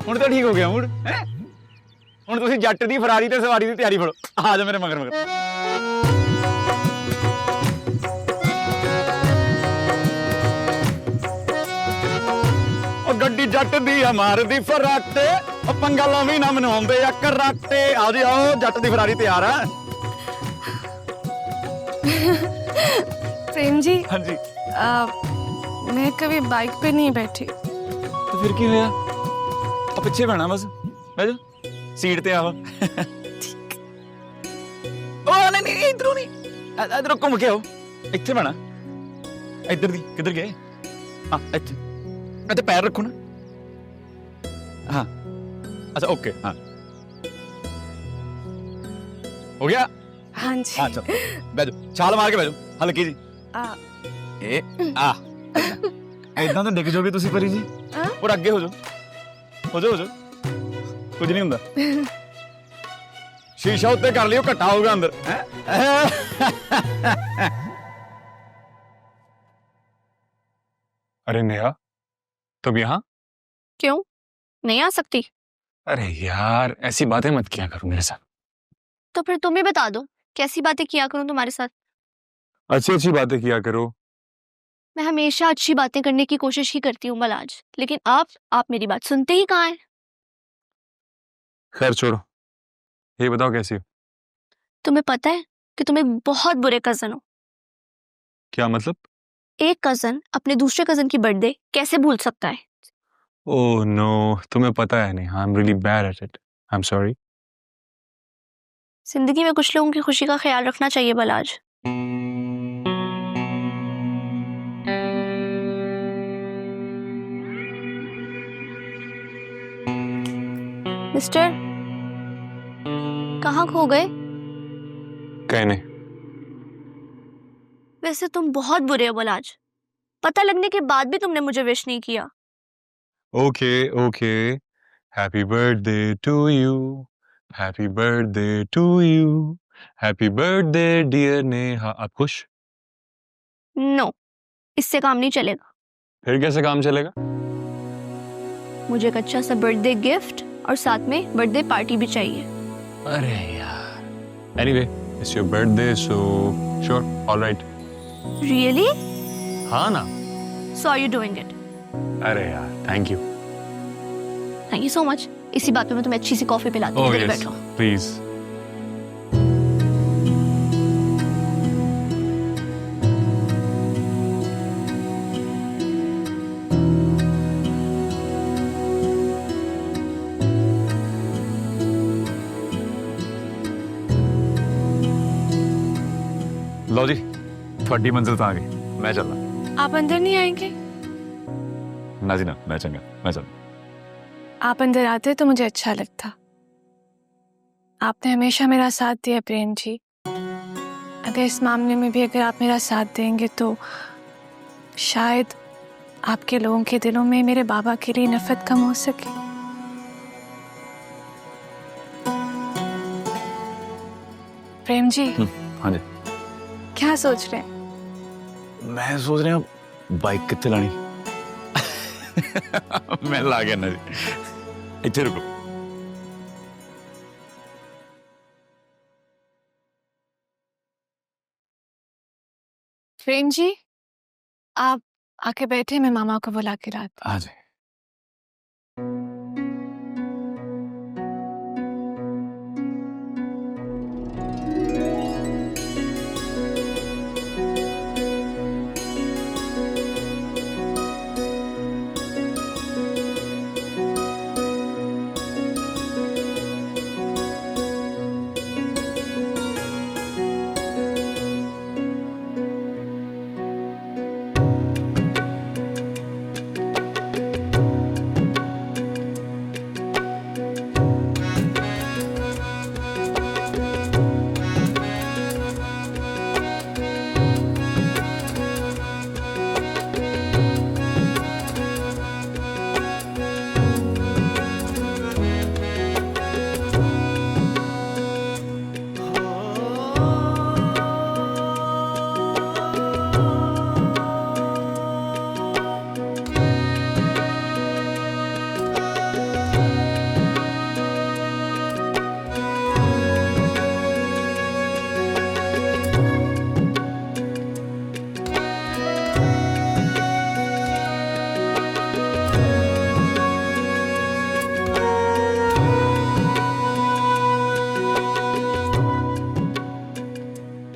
हुण तो ठीक हो गया मूड है। हुण तुसी जट दी फरारी ते सवारी दी तैयारी फड़ो, आ जा मेरे मगर मगर। गड्डी जट दी हमार दी फराटे, पंगा लावी ना मनाउंदे आ कराटे। आओ जी आओ, जट दी फरारी तैयार है। प्रेम जी, हाँ जी, मैं कभी बाइक पे नहीं बैठी। तो फिर की होया? अब पीछे बैठना बस, बैठ जा सीट ते आओ। ओ नहीं इधरों नहीं, इधरों घूम के आओ, इत्थे बैठना। इधर दी किधर गए? हाँ इत्थे, इत्थे पैर रखो ना। हाँ अच्छा ओके, हाँ हो गया। हाँ जी, हाँ चलो बैठो, छाल मार के बैठो हल्की जी। ए आ इतना तो डिग जाओगे तुसी परी जी, और आगे हो जाओ, हो जाओ कुछ नहीं हुंदा। शीशा उत्ते कर लियो, घट्टा होगा अंदर। अरे नेहा, तुम यहाँ? क्यों नहीं आ सकती? अरे यार ऐसी बातें मत किया करो मेरे साथ। तो फिर तुम ही बता दो कैसी बातें किया करूं तुम्हारे साथ। अच्छी अच्छी बातें किया करो। मैं हमेशा अच्छी बातें करने की कोशिश ही करती हूँ मलाज, लेकिन आप मेरी बात सुनते ही कहाँ हैं। खैर छोड़ो, ये बताओ कैसी हो? तुम्हें पता है कि तुम एक बहुत बुरे कजन हो। क्या मतलब? एक कजन अपने दूसरे कजन की बर्थडे कैसे भूल सकता है? ओह नो, तुम्हें पता है नहीं। I am really bad at it, I am sorry. जिंदगी में कुछ लोगों की खुशी का ख्याल रखना चाहिए बलाज। मिस्टर, कहाँ खो गए? कहीं नहीं। वैसे तुम बहुत बुरे हो बलाज, पता लगने के बाद भी तुमने मुझे विश नहीं किया। Okay okay, happy birthday to you, happy birthday to you, happy birthday dear Neha. आप खुश? नो, इससे काम नहीं चलेगा। फिर कैसे काम चलेगा? मुझे एक अच्छा सा बर्थडे गिफ्ट और साथ में बर्थडे पार्टी भी चाहिए। अरे यार, anyway it's your birthday so sure, alright. Really? हाँ ना। सो आर यू डूइंग इट? अरे यार thank you. Thank you so much. इसी बात पे मैं तुम्हें अच्छी सी कॉफी पिलाती हूँ। बैठो प्लीज। लो जी, थोड़ी मंजिल तो आ गई, मैं चलना। आप अंदर नहीं आएंगे? ना जी ना, मैं चंगा, मैं चल। आप अंदर आते तो मुझे अच्छा लगता। आपने हमेशा मेरा साथ दिया प्रेम जी। अगर इस मामले में भी अगर आप मेरा साथ देंगे तो शायद आपके लोगों के दिलों में मेरे बाबा के लिए नफरत कम हो सके। प्रेम जी। हाँ जी। क्या सोच रहे हैं? मैं सोच रहा हूँ बाइक कितने लानी। मैं ला गया ना जी, इतने रुको। प्रेम जी, आप आके बैठे, मैं मामा को बुला के लाती। हाँ जी।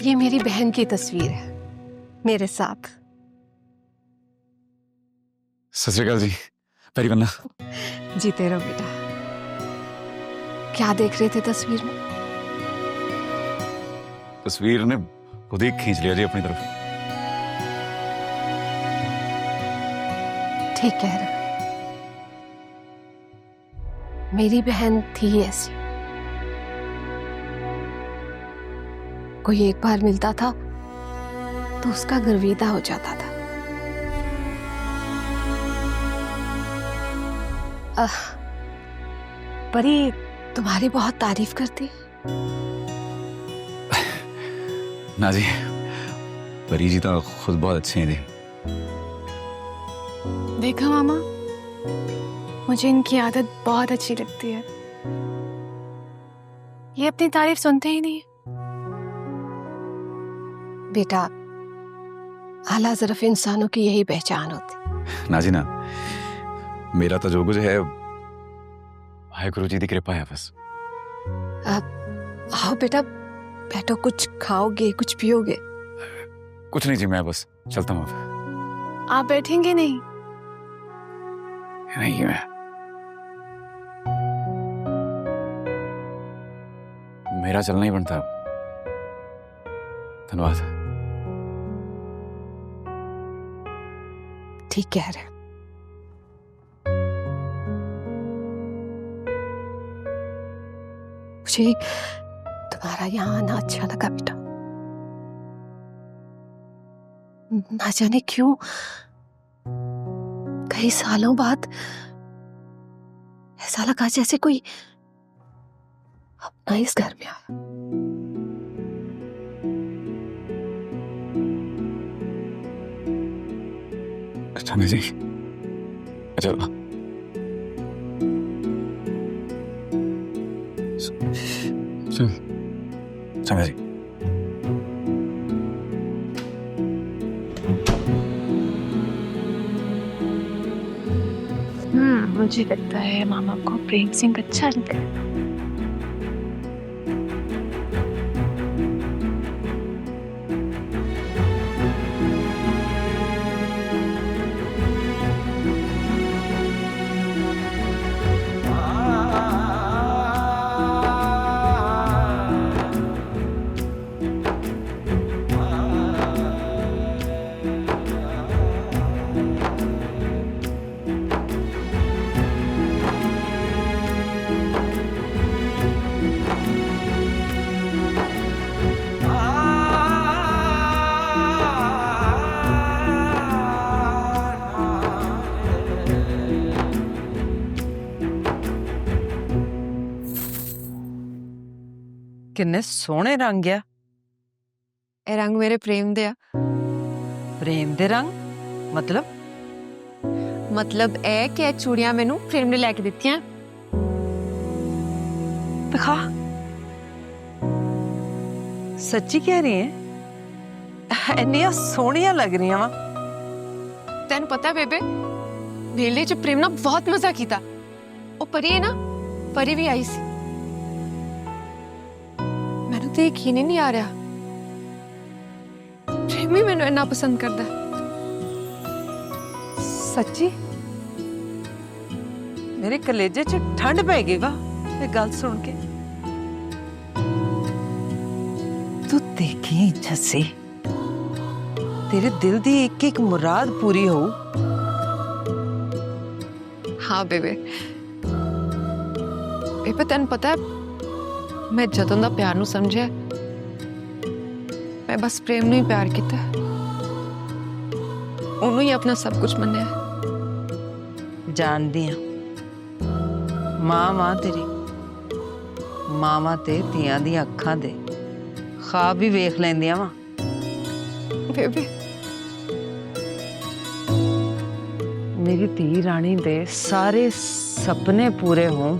ये मेरी बहन की तस्वीर है मेरे साथ। सत श्री अकाल जी, पैरी बन्ना। जीते रहो बेटा। क्या देख रहे थे तस्वीर में? तस्वीर ने खुद ही खींच लिया जी अपनी तरफ। ठीक कह रहे। मेरी बहन थी ऐसी। कोई एक बार मिलता था तो उसका गर्विदा हो जाता था। परी तुम्हारी बहुत तारीफ करती। ना जी, परी जी तो खुद बहुत अच्छे हैं जी। देखा मामा, मुझे इनकी आदत बहुत अच्छी लगती है। ये अपनी तारीफ सुनते ही नहीं। बेटा, आला ज़रफ़ इंसानों की यही पहचान होती। ना जी ना, मेरा तो जो कुछ है वाहेगुरु जी की कृपा है बस। आओ बेटा, बैठो, कुछ खाओगे, कुछ पियोगे? कुछ नहीं जी, मैं बस चलता हूँ अब। आप बैठेंगे नहीं? नहीं, मैं मेरा चलना ही बनता। धन्यवाद। ठीक कह रहे। मुझे तुम्हारा यहाँ आना अच्छा लगा बेटा। ना जाने क्यों कई सालों बाद ऐसा लगा जैसे कोई अपना इस घर में आया। अच्छा जी, अच्छा चंगा जी। मुझे लगता है मामा को प्रेम सिंह अच्छा लगा। किन्ने सोहने रंग आ। ਇਹ ਰੰਗ ਮੇਰੇ ਪ੍ਰੇਮ ਦੇ ਆ। प्रेम दे रंग मतलब? ਮਤਲਬ ਇਹ ਕਿ ਇਹ ਚੂੜੀਆਂ ਮੈਨੂੰ ਪ੍ਰੇਮ ਨੇ ਲੈ ਕੇ ਦਿੱਤੀਆਂ। दिखा, सच्ची कह रही है? इन्नियां सोहणियां लग रही वा। ਤੈਨੂੰ ਪਤਾ ਬੇਬੇ, ਮੇਲੇ 'ਚ ਪ੍ਰੇਮ ਨਾਲ ਬਹੁਤ ਮਜ਼ਾ ਕੀਤਾ। ਉਹ ਪਰੀ ਹੈ ਨਾ, ਪਰੀ ਵੀ ਆਈ ਸੀ। ਮੈਨੂੰ ਤੇ ਯਕੀਨ ਹੀ ਨਹੀਂ ਆ ਰਿਹਾ, ਪ੍ਰੇਮ ਵੀ ਮੈਨੂੰ ਇੰਨਾ ਪਸੰਦ ਕਰਦਾ। सच्ची मेरे कलेजे च ठंड पै गई वा ये गल सुन के। तू देखी जस्सी, तेरे दिल दी एक एक मुराद पूरी हो। हाँ बेबे, बेबे तेन पता है, मैं जदों दा प्यार नू समझिया, मैं बस प्रेम नू ही प्यार किया, उन्होंने ही अपना सब कुछ मन्निया। जानदी हां मां तेरी, मावां ते धीआं दी अखां दे ख्वाब भी वेख लैंदियां वा। बेबे मेरी धी रानी दे सारे सपने पूरे हों।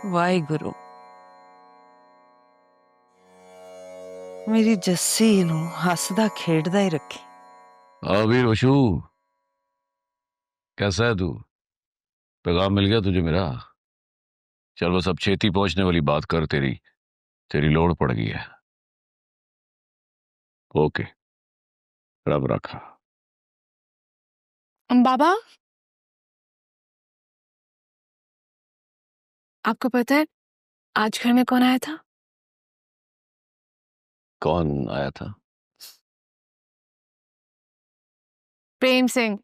वाहिगुरु मेरी जस्सी नू हसदा खेड़दा ही रखी। अभी रोशू, कैसा है तू? पैगाम मिल गया तुझे मेरा? चल बस अब छेती पहुंचने वाली बात कर, तेरी लोड़ पड़ गई है। ओके, रब रखा। बाबा, आपको पता है आज घर में कौन आया था? कौन आया था? प्रेम सिंह।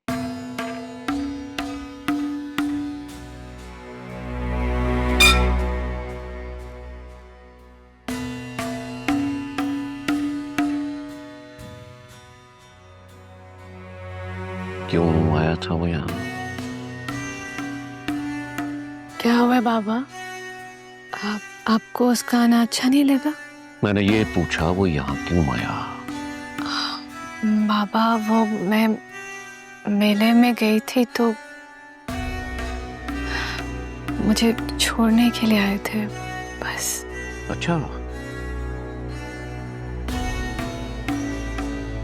क्यों आया था वो यहाँ? क्या हुआ है बाबा? आपको उसका आना अच्छा नहीं लगा? मैंने ये पूछा वो यहाँ क्यों आया? बाबा वो मैं मेले में गई थी तो मुझे छोड़ने के लिए आए थे बस। अच्छा,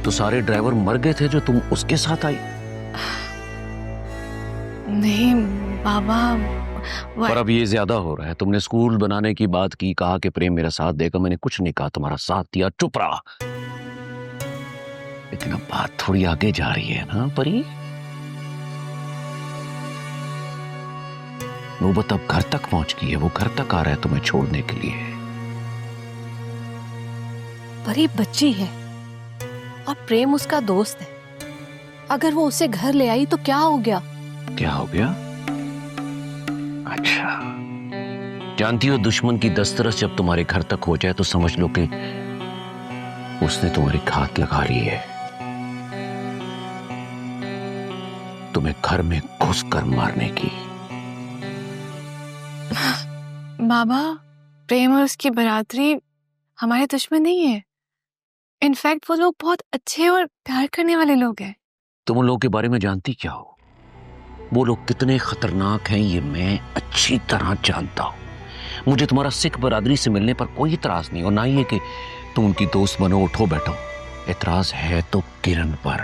तो सारे ड्राइवर मर गए थे जो तुम उसके साथ आई? नहीं बाबा, पर अब ये ज्यादा हो रहा है। तुमने स्कूल बनाने की बात की, कहा कि प्रेम मेरा साथ देगा, मैंने कुछ नहीं कहा, तुम्हारा साथ दिया, चुप रहा। लेकिन अब बात थोड़ी आगे जा रही है ना परी? नौबत अब घर तक पहुंच गई है, वो घर तक आ रहा है तुम्हें छोड़ने के लिए। परी बच्ची है और प्रेम उसका दोस्त है, अगर वो उसे घर ले आई तो क्या हो गया? क्या हो गया? अच्छा, जानती हो दुश्मन की दस्तरस जब तुम्हारे घर तक हो जाए तो समझ लो कि उसने तुम्हारी घात लगा ली है, तुम्हें घर में घुसकर मारने की। बाबा, प्रेम और उसकी बरादरी हमारे दुश्मन नहीं है। इनफैक्ट वो लोग बहुत अच्छे और प्यार करने वाले लोग हैं। तुम उन लोगों के बारे में जानती क्या हो? वो लोग कितने खतरनाक हैं ये मैं अच्छी तरह जानता हूं। मुझे तुम्हारा सिख बरादरी से मिलने पर कोई इतराज नहीं, और ना ही कि तुम उनकी दोस्त बनो, उठो बैठो। इतराज है तो किरण पर,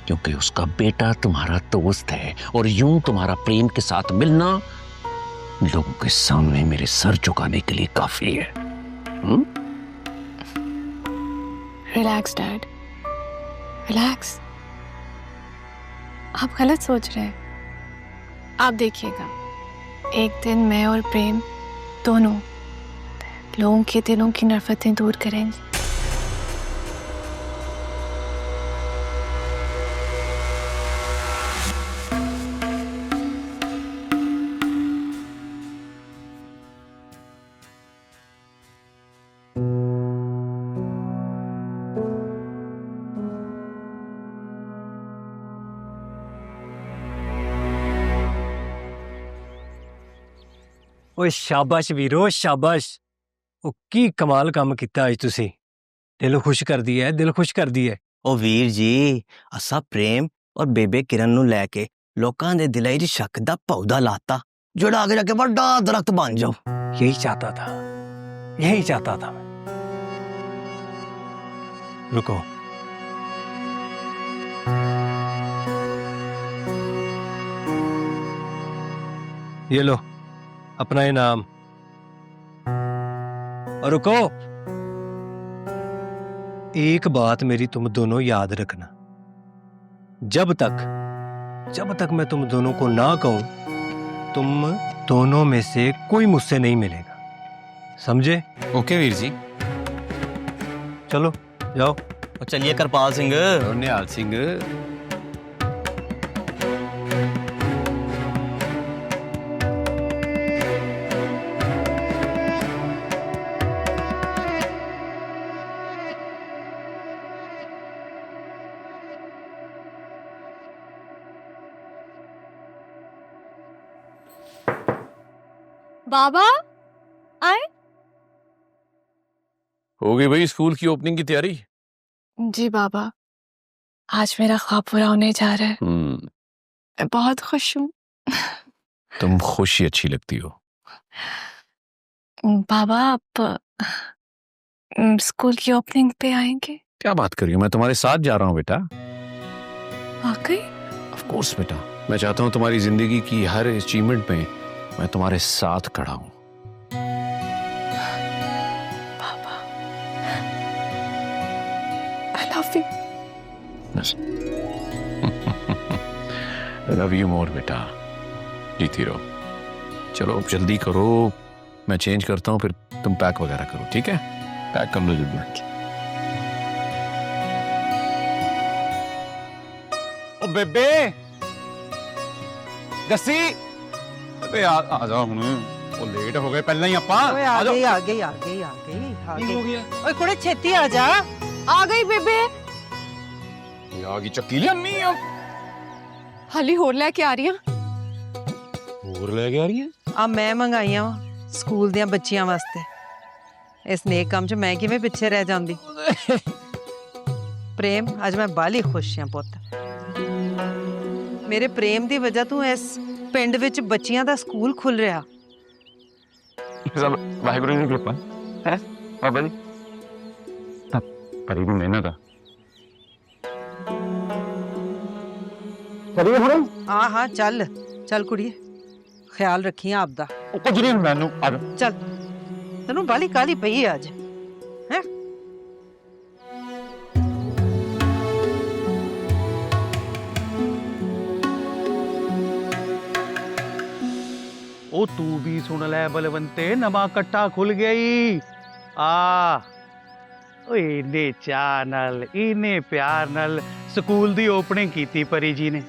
क्योंकि उसका बेटा तुम्हारा दोस्त है, और यूं तुम्हारा प्रेम के साथ मिलना लोगों के सामने मेरे सर झुकाने के लिए काफी है। Relax dad, relax. आप गलत सोच रहे हैं। आप देखिएगा, एक दिन मैं और प्रेम दोनों लोगों के दिलों की नफरतें दूर करेंगे। ਓਏ ਸ਼ਾਬਾਸ਼ ਵੀਰੋ ਸ਼ਾਬਾਸ਼। ਉਹ ਕੀ ਕਮਾਲ ਕੰਮ ਕੀਤਾ ਅੱਜ ਤੁਸੀਂ। ਦਿਲ ਖੁਸ਼ ਕਰਦੀ ਹੈ, ਦਿਲ ਖੁਸ਼ ਕਰਦੀ ਹੈ। ਉਹ ਵੀਰ ਜੀ ਅਸਾਂ ਪ੍ਰੇਮ ਔਰ ਬੇਬੇ ਕਿਰਨ ਨੂੰ ਲੈ ਕੇ ਲੋਕਾਂ ਦੇ ਦਿਲਾਂ 'ਚ ਸ਼ੱਕ ਦਾ ਪੌਦਾ ਲਾਤਾ, ਜਿਹੜਾ ਅੱਗੇ ਜਾ ਕੇ ਵੱਡਾ ਦਰਖਤ ਬਣ ਜਾਓ। यही चाहता था, यही चाहता था मैं। रुको, ये लो अपना इनाम। और रुको, एक बात मेरी तुम दोनों याद रखना, जब तक मैं तुम दोनों को ना कहूं, तुम दोनों में से कोई मुझसे नहीं मिलेगा, समझे? ओके वीर जी। चलो जाओ। चलिए करपाल सिंह, निहाल सिंह। बाबा आए? हो गई भाई स्कूल की ओपनिंग की तैयारी? जी बाबा, आज मेरा ख्वाब पूरा होने जा रहा है। मैं बहुत खुश हूँ। तुम खुशी अच्छी लगती हो। बाबा आप स्कूल की ओपनिंग पे आएंगे? क्या बात कर रही हो, मैं तुम्हारे साथ जा रहा हूँ बेटा। वाकई? ऑफ कोर्स बेटा, मैं चाहता हूँ तुम्हारी जिंदगी की हर अचीवमेंट में मैं तुम्हारे साथ खड़ा हूं। पापा, I love you. Love you more बेटा, जीती रहो। चलो अब जल्दी करो, मैं चेंज करता हूँ, फिर तुम पैक वगैरह करो, ठीक है? पैक कर लो जल्दी। ओ बेबे दसी अबे आ जाओ हुण, ओ लेट हो गए पहले ही ਆਪਾਂ। ਓਏ ਆ ਗਈ ਆ गई हो गया? ਓਏ ਕੁੜੇ ਛੇਤੀ ਆ ਜਾ। आ गई बेबे। आ गई ਚੱਕੀ ਲਿਆਨੀ ਆ। हाली होर लेके आ रही हूँ। ਹੋਰ ਲੈ ਕੇ ਆ ਰਹੀ ਹੈ? ਆ ਮੈਂ ਮੰਗਾਈਆਂ ਵਾ ਸਕੂਲ ਦੀਆਂ ਬੱਚੀਆਂ ਵਾਸਤੇ। ਇਸ ਨੇਕ ਕੰਮ 'ਚ ਮੈਂ ਕਿਵੇਂ ਪਿੱਛੇ ਰਹਿ ਜਾਂਦੀ। ਪ੍ਰੇਮ ਅੱਜ ਮੈਂ ਬਾਲੀ ਖੁਸ਼ ਹਾਂ ਪੁੱਤ। ਮੇਰੇ ਪ੍ਰੇਮ ਦੀ ਵਜ੍ਹਾ ਤੋਂ ਇਸ ਪਿੰਡ ਵਿੱਚ ਬੱਚੀਆਂ ਦਾ ਸਕੂਲ ਖੁੱਲ ਰਿਹਾ। सब वाहिगुरु जी की कृपा है बाबा जी। पर भी मेहनत है। चलिए हुण। हाँ हाँ चल चल कुड़िए, ख्याल रखी आपदा। कुछ नहीं मैनू आ जा। चल तेनू बाली काली पई है अज है। ओ तू भी सुन ले बलवंते, नवा कट्टा खुल गया ही। इन्ने चाह नाल इन्ने प्यार नाल स्कूल दी ओपनिंग कीती परी जी ने।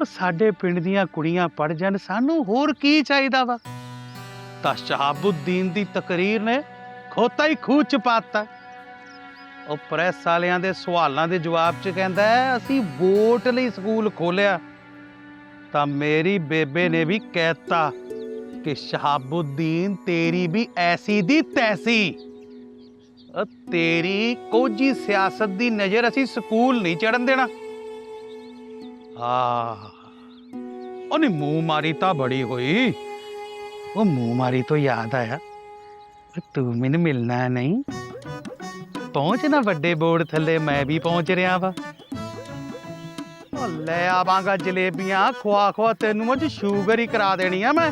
साडे पिंड दियां कुड़ियां पढ़ जान, सानू होर की चाहिदा वा। तां शहाबुद्दीन दी तकरीर ने खोता ही खूह च पाता। ओ प्रेस वालियां दे सवालां दे जवाब च कहंदा है असीं वोट लई स्कूल खोलिया। तां मेरी बेबे ने भी कहता कि शहाबुद्दीन तेरी भी ऐसी दी तैसी। तेरी कोजी सियासत दी नजर असी स्कूल नहीं चढ़न देना। उन्हें मुंह मारी ता बड़ी हुई। वो मुंह मारी तो याद आया, तू मैनू मिलना नहीं? पहुंचना वड्डे बोर्ड थले, मैं भी पहुंच रहा वा। ले आवांगा जलेबियां खुआ खुआ, तेनू मुझ शुगर ही करा देनी है मैं।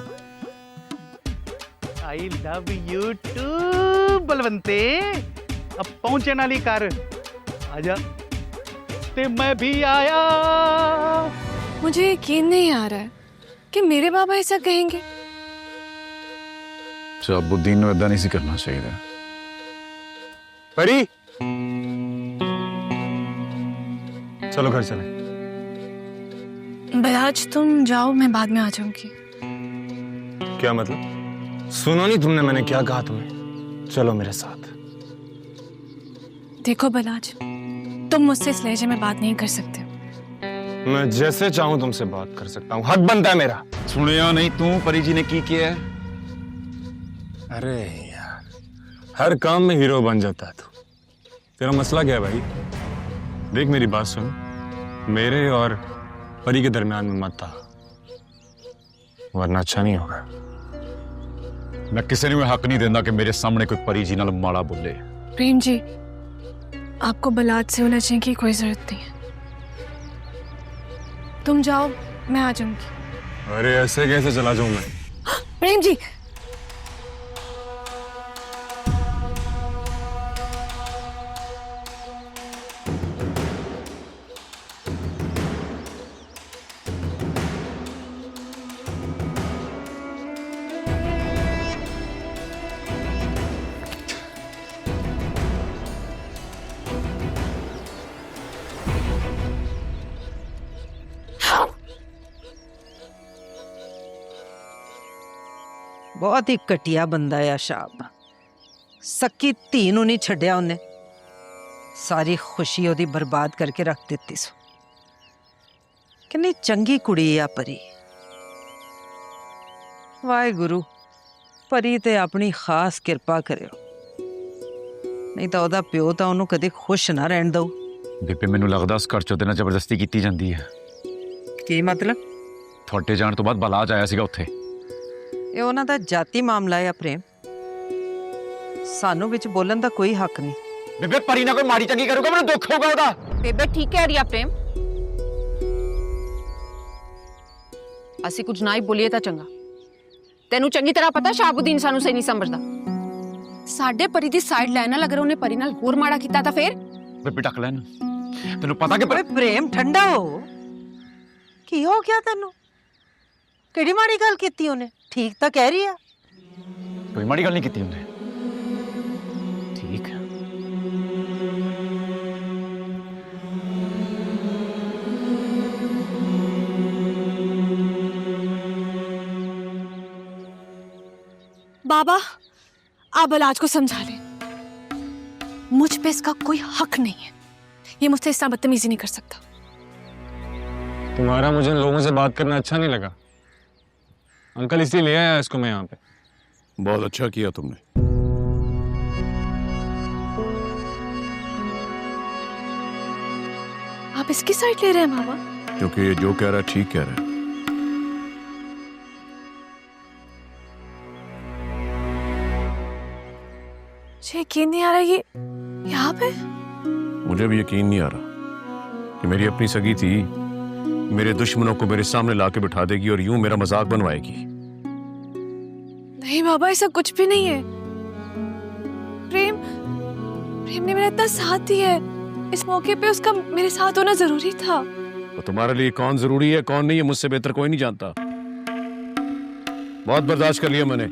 आई लव यू टू बलवंते। अब पहुंचने वाली कर, आजा। ते मैं भी आया। मुझे यकीन नहीं आ रहा है कि मेरे बाबा ऐसा कहेंगे। शहाबुद्दीन ने इदा नहीं सी करना चाहिए। परी चलो घर चले। बराज तुम जाओ, मैं बाद में आ जाऊंगी। क्या मतलब? सुनो नहीं तुमने मैंने क्या कहा तुम्हें? चलो मेरे साथ। देखो बलाज, तुम मुझसे इस लहजे में बात नहीं कर सकते। मैं जैसे चाहूं तुमसे बात कर सकता हूं, हक बनता है मेरा। सुनिया नहीं तू परी जी ने की किया है? अरे यार, हर काम में हीरो बन जाता है तू। तेरा मसला क्या है भाई? देख मेरी बात सुन, मेरे और परी के दरमियान में मत आ, वरना अच्छा नहीं होगा। मैं किसी ने हक नहीं देता कि मेरे सामने कोई परी जी नाल माड़ा बोले। प्रेम जी, आपको बलात से उलझने की कोई जरूरत नहीं है। तुम जाओ, मैं आ जाऊंगी। अरे ऐसे कैसे चला जाऊं मैं? प्रेम जी, बहुत ही घटिया बंदा है शाब। सक्की धी नूं नहीं छड्डिया उन्हें, सारी खुशी ओदी बर्बाद करके रख दिती सो। कितनी चंगी कुड़ी आ परी। वाहिगुरु परी ते अपनी खास किरपा करियो, नहीं तो ओदा प्यो तो उन्होंने कदे खुश ना रहन दो। बेबे मैनू लगदा उस घर चों ते ना जबरदस्ती की जाती है। की मतलब? थोड़े जाण तो बाद बलाज आया सीगा उत्थे। ये उन्हां दा जाति मामला है प्रेम, सानू विच बोलन दा कोई हक नहीं। बेबे परी ना कोई माड़ी चंगी करूगा मैनू दुख होगा ओदा। बेबे ठीक कह रही है प्रेम, ਅਸੀਂ ਕੁਝ ਨਾ ਹੀ ਬੋਲੀਏ ਤਾਂ ਚੰਗਾ। ਤੈਨੂੰ ਚੰਗੀ ਤਰ੍ਹਾਂ ਪਤਾ ਸ਼ਾਬੁਦੀਨ ਸਾਨੂੰ ਸਹੀ ਨਹੀਂ ਸਮਝਦਾ। ਸਾਡੇ ਪਰੀ ਦੀ ਸਾਈਡ ਲੈਣ ਨਾਲ ਅਗਰ ਉਹਨੇ ਪਰੀ ਨਾਲ ਹੋਰ ਮਾੜਾ ਕੀਤਾ ਤਾਂ ਫੇਰ? ਬੇਬੇ ਟੱਕ ਲੈਣ, ਤੈਨੂੰ ਪਤਾ ਕਿ ਓਏ ਪ੍ਰੇਮ ਠੰਡਾ ਹੋ, ਕੀ ਹੋ ਗਿਆ ਤੈਨੂੰ? ਕਿਹੜੀ ਮਾੜੀ ਗੱਲ ਕੀਤੀ ਉਹਨੇ? ਠੀਕ ਤਾਂ ਕਹਿ ਰਹੀ ਆ। ਕੋਈ ਮਾੜੀ ਗੱਲ ਨਹੀਂ ਕੀਤੀ ਉਹਨੇ। ਠੀਕ ਹੈ। बाबा, आप बलाज को समझा लें, मुझ पे इसका कोई हक नहीं है। ये मुझसे इस तरह बदतमीजी नहीं कर सकता। तुम्हारा मुझे लोगों से बात करना अच्छा नहीं लगा, अंकल इसलिए ले आया इसको मैं यहाँ पे। बहुत अच्छा किया तुमने। आप इसकी साइड ले रहे हैं मामा? क्योंकि ये जो कह रहा है ठीक कह रहा है। मुझे यकीन नहीं आ रहा ये यहाँ पे। मुझे भी यकीन नहीं आ रहा कि मेरी अपनी सगी थी मेरे दुश्मनों को मेरे सामने लाके बिठा देगी और यूं मेरा मजाक बनवाएगी। नहीं बाबा, ऐसा कुछ भी नहीं है। प्रेम ने मेरा इतना साथ दिया है, इस मौके पे उसका मेरे साथ होना जरूरी था। तो तुम्हारे लिए कौन जरूरी है कौन नहीं है मुझसे बेहतर कोई नहीं जानता। बहुत बर्दाश्त कर लिया मैंने,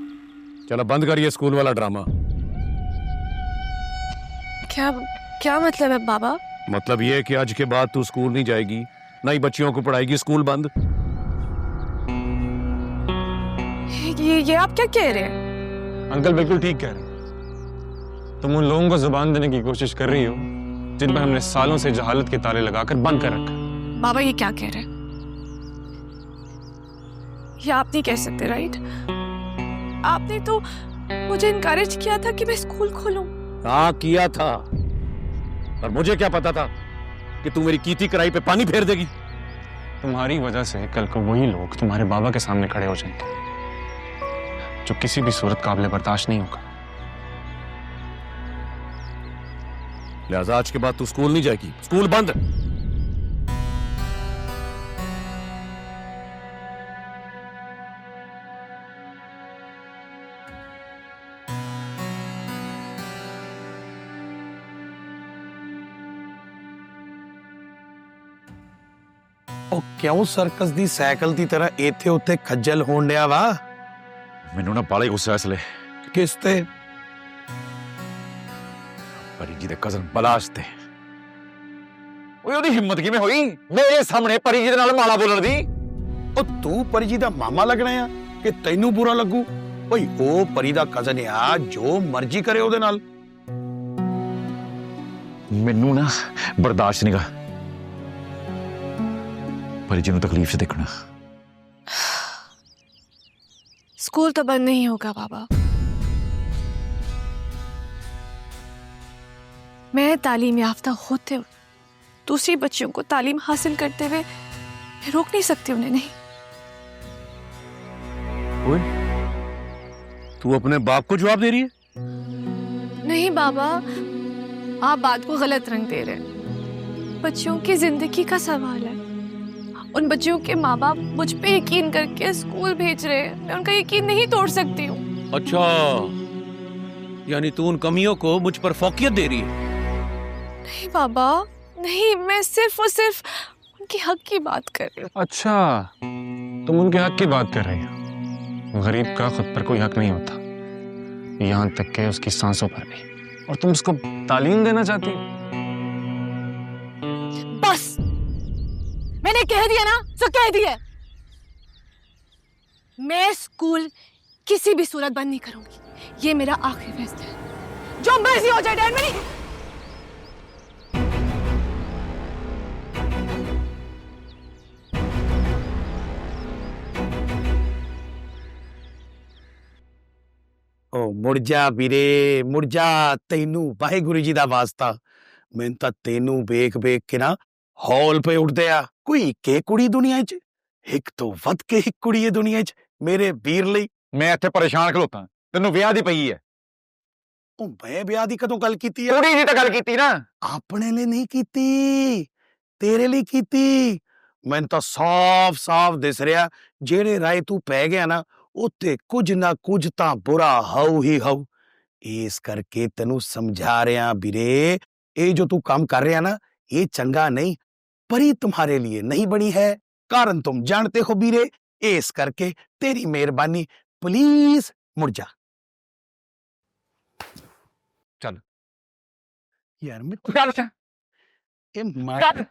चलो बंद करिए स्कूल वाला ड्रामा। क्या मतलब है बाबा? मतलब ये है कि आज के बाद तू स्कूल नहीं जाएगी, नई बच्चियों को पढ़ाएगी, स्कूल बंद। ये आप क्या कह रहे हैं? अंकल बिल्कुल ठीक कह रहे हैं। तुम उन लोगों को जुबान देने की कोशिश कर रही हो जिन पर हमने सालों से जहालत के ताले लगाकर बंद कर रखा। बाबा ये क्या कह रहे हैं? ये आप नहीं कह सकते, राइट? आपने तो मुझे इनकरेज किया था कि मैं स्कूल खोलूं। हाँ किया था, और मुझे क्या पता था कि तू मेरी कीती कराई पे पानी फेर देगी। तुम्हारी वजह से कल को वही लोग तुम्हारे बाबा के सामने खड़े हो जाएंगे, जो किसी भी सूरत काबिल बर्दाश्त नहीं होगा। लिहाजा आज के बाद तू स्कूल नहीं जाएगी, स्कूल बंद। ਉਹ ਕਿਉਂ ਸਰਕਸ ਦੀ ਸਾਈਕਲ ਦੀ ਤਰ੍ਹਾਂ ਇੱਥੇ ਉੱਥੇ ਖੱਜਲ ਹੋਣ ਡਿਆ ਵਾ? ਮੈਨੂੰ ਨਾ ਬਾਲੇ ਗੁੱਸਾ ਇਸ ਲਈ। ਕਿਸ ਤੇ? ਪਰੀ ਜੀ ਦੇ ਕਜ਼ਨ ਬਲਾਜ ਤੇ। ਓਏ ਉਹਦੀ ਹਿੰਮਤ ਕਿਵੇਂ ਹੋਈ ਮੇਰੇ ਸਾਹਮਣੇ ਪਰੀ ਜੀ ਦੇ ਨਾਲ ਮਾੜਾ ਬੋਲਣ ਦੀ? ਉਹ ਤੂੰ ਪਰੀ ਜੀ ਦਾ ਮਾਮਾ ਲੱਗਣਾ ਆ ਕਿ ਤੈਨੂੰ ਬੁਰਾ ਲੱਗੂ? ਓਏ ਉਹ ਪਰੀ ਦਾ ਕਜ਼ਨ ਆ, ਜੋ ਮਰਜ਼ੀ ਕਰੇ ਉਹਦੇ ਨਾਲ। ਮੈਨੂੰ ਨਾ ਬਰਦਾਸ਼ਤ ਨਹੀਂਗਾ ਪਰੀ ਜੀ ਨੂੰ ਤਕਲੀਫ 'ਚ ਦੇਖਣਾ। स्कूल तो बंद नहीं होगा बाबा। मैं तालीम याफ्ता होते हुए दूसरी बच्चियों को तालीम हासिल करते हुए मैं रोक नहीं सकती उन्हें। नहीं। तू अपने बाप को जवाब दे रही है? नहीं बाबा, आप बात को गलत रंग दे रहे हैं। बच्चियों की जिंदगी का सवाल है। उन बच्चियों के माँ बाप मुझ पे यकीन करके स्कूल भेज रहे हैं, मैं उनका यकीन नहीं तोड़ सकती हूँ। अच्छा, यानी तू उन कमियों को मुझ पर फौकियत दे रही है? नहीं बाबा, नहीं, मैं सिर्फ और सिर्फ उनके हक की बात कर रही हूँ। अच्छा, तुम उनके हक की बात कर रही हो। गरीब का खुद पर कोई हक नहीं होता, यहाँ तक के उसकी सांसों पर भी, और तुम उसको तालीम देना चाहती हो? बस, मैंने कह दिया ना, तो कह दिया। मैं स्कूल किसी भी सूरत बंद नहीं करूंगी, ये मेरा आखिरी फैसला है। जो मर्जी हो जाए डैड, मेरी ओ मुड़ जा वीरे, मुड़ जा। तेनू वाहिगुरु जी दा वास्ता, मैं तां तेनू वेख वेख के ना हौल पे उठदे आ। कोई के कुड़ी दुनिया च, एक तो वध के एक कुड़ी है दुनिया च मेरे वीर लई। मैं इत्थे परेशान खलोता, तेनू विआह दी पई है। ओ मैं विआह दी कदों गल कीती है? कुड़ी दी तां गल कीती ना। अपने लिए नहीं कीती, तेरे लिए कीती। मैनूं तां साफ साफ दिस रिहा जेड़े राय तू पै गया ना, उत्ते कुछ ना कुछ तां बुरा हाउ ही हाउ। इस करके तेनू समझा रहा वीरे, ये जो तू काम कर रहा ना, ये चंगा नहीं। परी तुम्हारे लिए नहीं बनी है, कारण तुम जानते हो वीरे। इस करके तेरी मेहरबानी, प्लीज मुड़ जा। चल यार मैं चल ए मार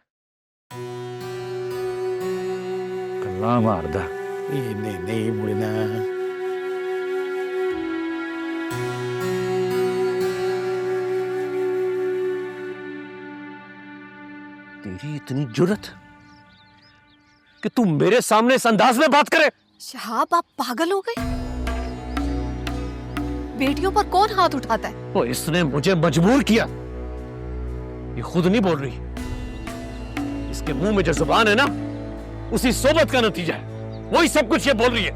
कल्ला मारदा। नहीं नहीं मुड़ना। तेरी इतनी जुर्रत कि तू मेरे सामने इस अंदाज में बात करे? शहाब, आप पागल हो गए? बेटियों पर कौन हाथ उठाता है? वो इसने मुझे मजबूर किया, ये खुद नहीं बोल रही। इसके मुंह में जो जुबान है ना, उसी सोबत का नतीजा है, वही सब कुछ ये बोल रही है।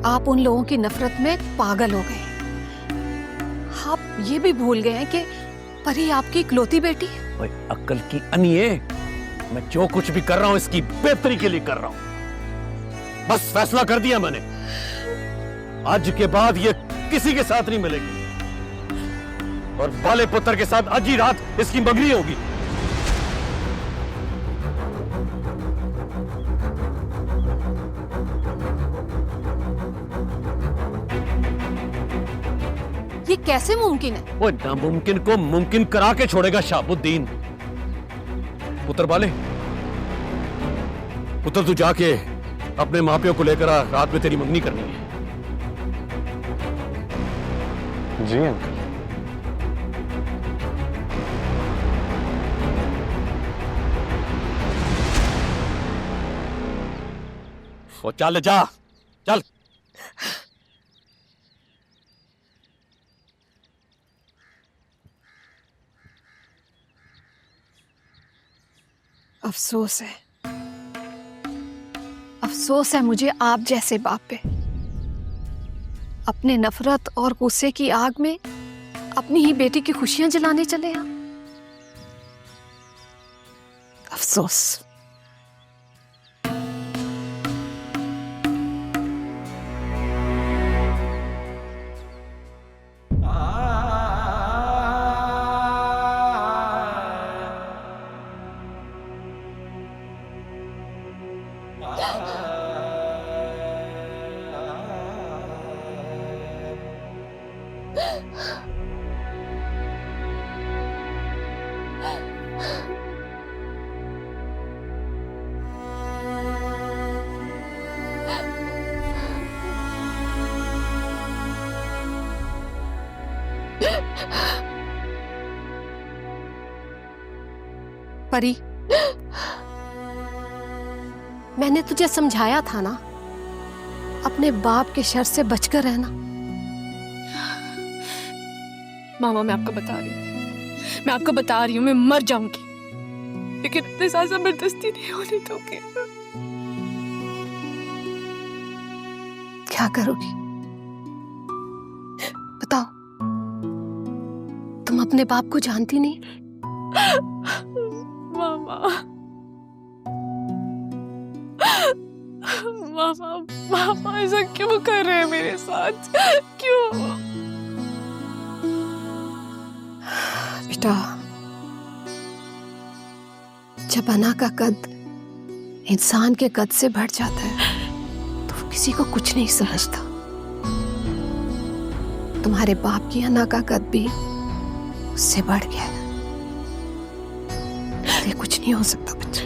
आप उन लोगों की नफरत में पागल हो गए। आप ये भी भूल गए हैं कि परी आपकी इकलौती बेटी है। ओए अक्ल की अनिए, मैं जो कुछ भी कर रहा हूं इसकी बेहतरी के लिए कर रहा हूं। बस फैसला कर दिया मैंने, आज के बाद ये किसी के साथ नहीं मिलेगी, और बाले पुत्र के साथ आज ही रात इसकी मंगनी होगी। ये कैसे मुमकिन है? वो नामुमकिन को मुमकिन करा के छोड़ेगा शहाबुद्दीन। पुत्र बाले, पुत्र तू जाके अपने मापियों को लेकर आ, रात में तेरी मंगनी करनी है। जी अंकल। वो चल जा, चल। अफसोस है, अफसोस है मुझे आप जैसे बाप पे। अपने नफरत और गुस्से की आग में अपनी ही बेटी की खुशियां जलाने चले आप। अफसोस। परी, मैंने तुझे समझाया था ना अपने बाप के शर से बचकर रहना। मामा मैं आपको बता रही हूँ मैं मर जाऊंगी, लेकिन अपने साथ जबरदस्ती नहीं होने दूंगी। क्या करोगी बताओ? तुम अपने बाप को जानती नहीं। मामा ऐसा क्यों कर रहे हैं मेरे साथ? क्यों? बेटा, जब अना का कद इंसान के कद से बढ़ जाता है तो वो किसी को कुछ नहीं समझता। तुम्हारे बाप की अना का कद भी उससे बढ़ गया है, इसलिए कुछ नहीं हो सकता बच्चा।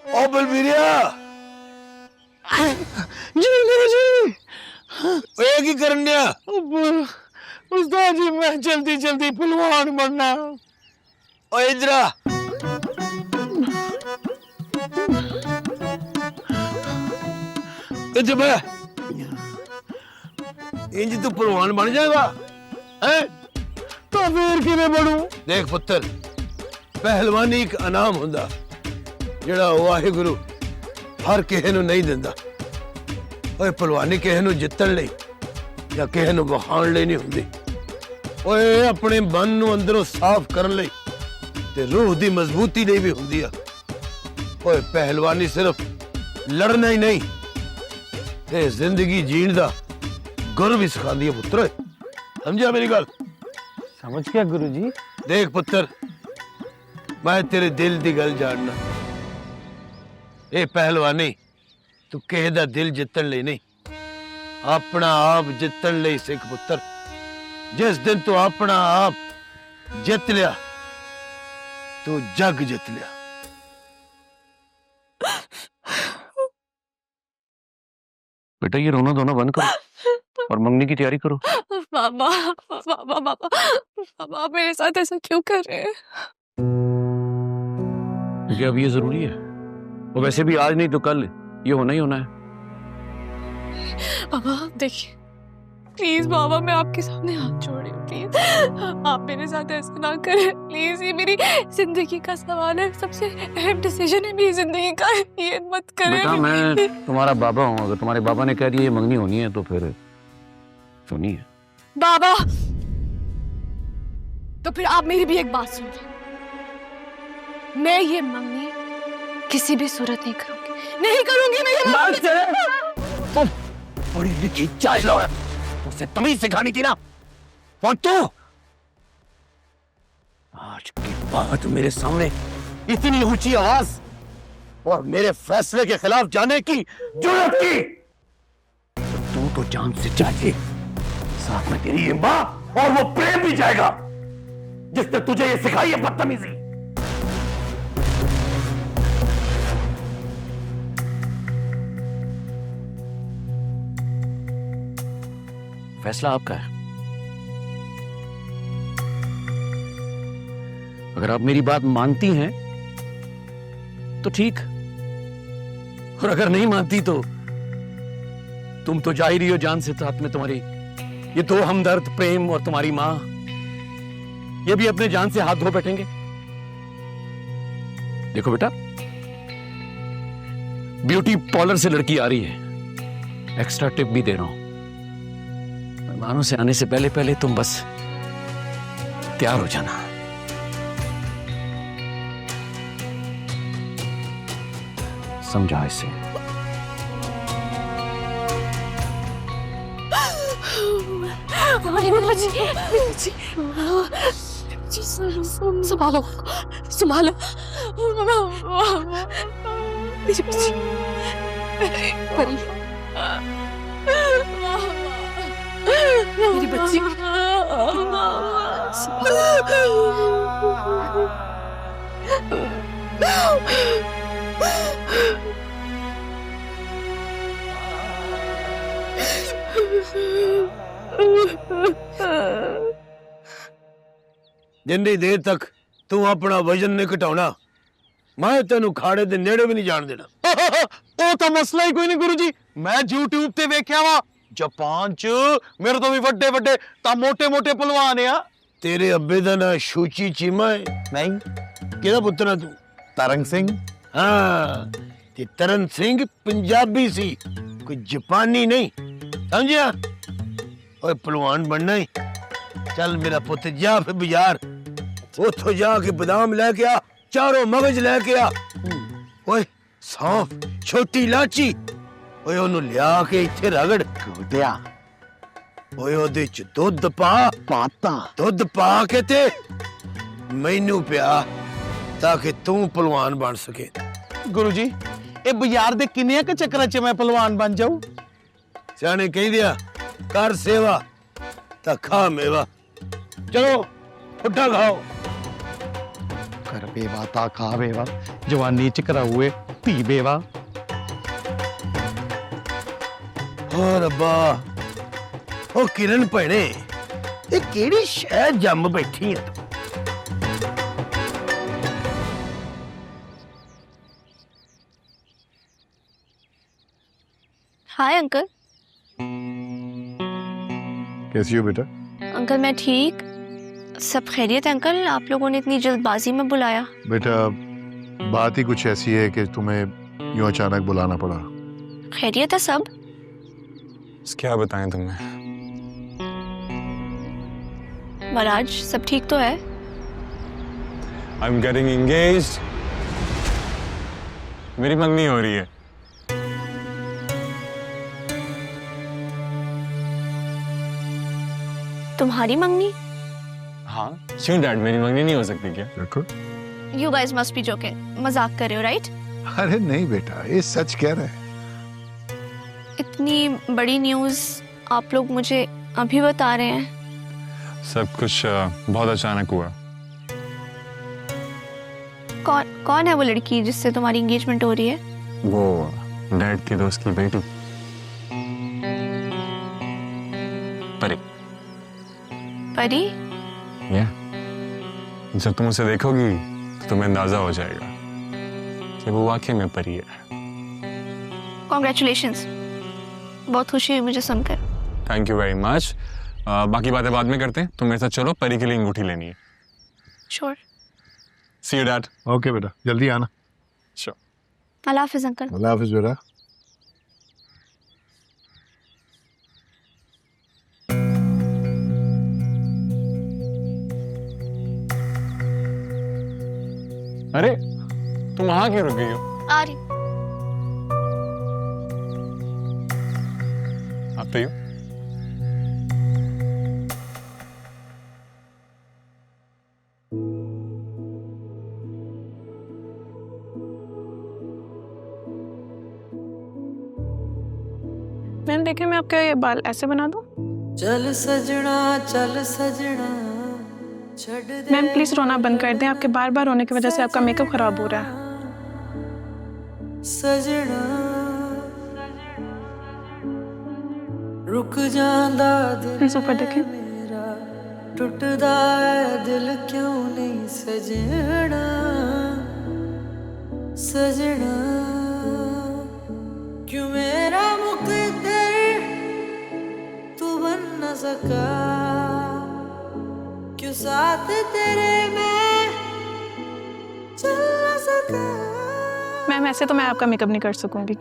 ओ बलबीरिया जी गुरुजी। ओए की करन दिया? उस्ताद जी मैं जल्दी जल्दी पहलवान बनना। ओ इधर आ। इधर बैठ। इंज तू पहलवान बन जाएगा हैं? तो फिर किवें बनूं? देख पुत्र, पहलवानी एक इनाम हुंदा ਜਿਹੜਾ ਵਾਹਿਗੁਰੂ ਹਰ ਕਿਸੇ ਨੂੰ ਨਹੀਂ ਦਿੰਦਾ। ਓਏ ਪਹਿਲਵਾਨੀ ਕਿਸੇ ਨੂੰ ਜਿੱਤਣ ਲਈ ਜਾਂ ਕਿਸੇ ਨੂੰ ਵਹਾਉਣ ਲਈ ਨਹੀਂ ਹੁੰਦੀ। ਓਏ ਆਪਣੇ ਮਨ ਨੂੰ ਅੰਦਰੋਂ ਸਾਫ਼ ਕਰਨ ਲਈ ਤੇ ਰੂਹ ਦੀ ਮਜ਼ਬੂਤੀ ਲਈ ਵੀ ਹੁੰਦੀ ਆ। ਓਏ ਪਹਿਲਵਾਨੀ ਸਿਰਫ ਲੜਨਾ ਹੀ ਨਹੀਂ, ਇਹ ਜ਼ਿੰਦਗੀ ਜੀਣ ਦਾ ਗੁਰ ਵੀ ਸਿਖਾਉਂਦੀ ਹੈ ਪੁੱਤਰ। ਸਮਝਿਆ ਮੇਰੀ ਗੱਲ? समझ गया गुरुजी। देख पुत्र, मैं तेरे दिल दी गल जानना। ये पहलवानी तू किसी दा दिल जितन लई नहीं, अपना आप जितन लई सिख पुत्र। जिस दिन तू अपना आप जित लिया तू जग जित लिया। बेटा ये रोना धोना बंद करो और मंगनी की तैयारी करो। मामा मामा मामा मामा आप मेरे साथ ऐसा क्यों कर रहे हैं? क्योंकि अब ये जरूरी है, वो वैसे भी आज नहीं तो कल ये होना ही होना है। मामा देखिए प्लीज मामा, मैं आपके सामने हाथ जोड़ रही हूँ, प्लीज आप मेरे साथ ऐसा ना करें प्लीज। ये मेरी जिंदगी का सवाल है, सबसे अहम डिसीजन है मेरी जिंदगी का, ये मत करें। बेटा मैं तुम्हारा बाबा हूँ, अगर तुम्हारे बाबा ने कह दिया ये मंगनी होनी है तो फिर सुनी है। बाबा तो फिर आप मेरी भी एक बात सुनिए, मैं ये मंगनी किसी भी सूरत नहीं करूंगी मैं ये बड़ी लिखी चाय लो, उसे तमीज सिखानी थी ना। कौन तू? आज के बाद मेरे सामने इतनी ऊंची आवाज और मेरे फैसले के खिलाफ जाने की जुर्रत की तो तू तो जान से जाएगी, साथ में तेरी ये मां और वो प्रेम भी जाएगा जिसने तुझे ये सिखाई है बदतमीजी। फैसला आपका है। अगर आप मेरी बात मानती हैं तो ठीक, और अगर नहीं मानती तो तुम तो जा ही रही हो जान से, साथ में तुम्हारी ये दो हमदर्द प्रेम और तुम्हारी मां, ये भी अपने जान से हाथ धो बैठेंगे। देखो बेटा, ब्यूटी पार्लर से लड़की आ रही है, एक्स्ट्रा टिप भी दे रहा हूं। मेहमानों से आने से पहले पहले तुम बस तैयार हो जाना। समझा इसे? संभालो संभालो मेरी बच्ची परी मेरी बच्ची जिन्नी देर तक तू अपना वजन नहीं घटाना मैं तेनू खाड़े दे नेड़े भी नहीं जान देना। ਉਹ ਤਾਂ ਮਸਲਾ ਹੀ ਕੋਈ ਨਹੀਂ ਗੁਰੂ ਜੀ। ਮੈਂ YouTube ਤੇ ਵੇਖਿਆ ਵਾ ਜਾਪਾਨ ਚ ਮੇਰੇ ਤੋਂ ਵੀ ਵੱਡੇ ਵੱਡੇ ਤਾਂ ਮੋਟੇ ਮੋਟੇ ਪਹਿਲਵਾਨ ਆ। तेरे अब्बे का ना शूची चीमा है? नहीं। केदा पुत्र है तू? तरन सिंह। हाँ ते तरन सिंह पंजाबी सी, कोई जापानी नहीं, समझिया? ओए पहलवान बनना ही चल मेरा पुत्र जा फिर बाजार उतो जाके बादाम लेके आ, चारों मगज लेके आ, ओए सौंफ छोटी इलाची, ओए ओनू लिया के इत्थे रगड़ गोदिया, ओए ओदे च दुध पा पाता दुध पा के ते मैनू पिया ताकि तू पहलवान बन सके। गुरु जी ये बाजार दे किन्ने के चक्कर च मैं पहलवान बन जाऊं? सियाने कही दिया कर सेवा ता खा मेवा। चलो उठा खाओ। कर बेवा ता खा बेवा, जवानी च कराऊए धी बेवा। ओ रब्बा ओ किरण भैणे ये केड़ी शह जम बैठी है तू? Hi uncle. कैसी हो बेटा? अंकल मैं ठीक। सब खैरियत है अंकल? आप लोगों ने इतनी जल्दबाजी में बुलाया। बेटा बात ही कुछ ऐसी है कि तुम्हें यूं अचानक बुलाना पड़ा। खैरियत है सब? क्या बताएं तुम्हें? महाराज सब ठीक तो है? I'm getting engaged. मेरी मंगनी हो रही है। तुम्हारी मंगनी? हाँ क्यों डैड, मेरी मंगनी नहीं हो सकती क्या? देखो You guys must be joking. मजाक कर रहे हो राइट? अरे नहीं बेटा ये सच कह रहे हैं। इतनी बड़ी न्यूज़ आप लोग मुझे अभी बता रहे हैं। सब कुछ बहुत अचानक हुआ। कौन है वो लड़की जिससे तुम्हारी एंगेजमेंट हो रही है? वो डैड के दोस्त की बेटी परी। परी? या जब तुम उसे देखोगी तो तुम्हें अंदाजा हो जाएगा कि वो वाकई में परी है। Congratulations. बहुत खुशी हुई मुझे सुनकर। Thank you very much. बाकी बातें बाद में करते हैं, तुम मेरे साथ चलो, परी के लिए अंगूठी लेनी है। Sure. See you dad. Okay बेटा जल्दी आना। श्योर। अल्लाह हाफिज अंकल। अल्लाह हाफिज बेटा। अरे तुम वहां क्यों रुक गई हो? आ रही। आप तो मैंने देखे मैं आपके ये बाल ऐसे बना दूं? चल सजना छड़ दे। मैम प्लीज रोना बंद कर दें, आपके बार बार रोने की वजह से आपका मेकअप खराब हो रहा है। सजना रुक जांदा दिल ऊपर देखें। मेरा टुटदा है दिल क्यों नहीं सजना सजना क्यों मेरा मुकद्दर तू बन न सका क्यों साथ तेरे मैं चल न सका। मैम ऐसे तो मैं आपका मेकअप नहीं कर सकूंगी।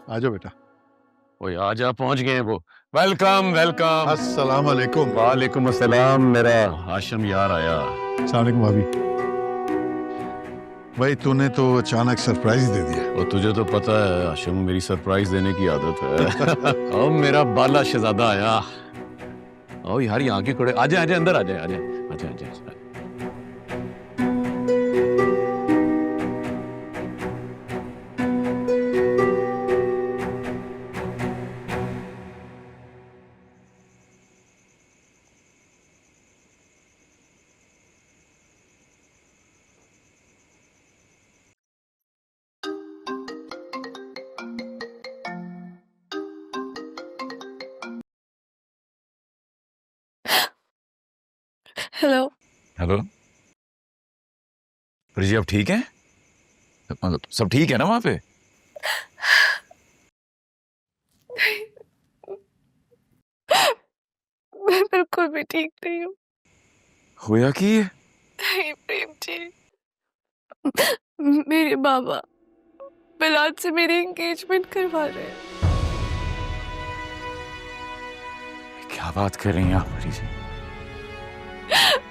आ जाओ बेटा। ओए आजा, पहुंच गए हैं वो। Welcome welcome. अस्सलाम वालेकुम। वालेकुम अस्सलाम। मेरा हाशिम यार आया। अस्सलाम वालेकुम भाभी। भाई तूने तो अचानक सरप्राइज दे दिया। और तुझे तो पता है हाशिम मेरी सरप्राइज देने की आदत है। अब मेरा बाला शहजादा आया। ओ यार यहाँ के खड़े आजा आजा अंदर आजा आजा आजा आजा आजा। हेलो। हेलो परी जी, आप ठीक हैं? मतलब सब ठीक है ना वहां पे? मैं बिल्कुल भी ठीक नहीं हूँ। होया की है? नहीं प्रेम जी, मेरे बाबा बिलात से मेरी एंगेजमेंट करवा रहे हैं। क्या बात कर रही हैं आप परी जी?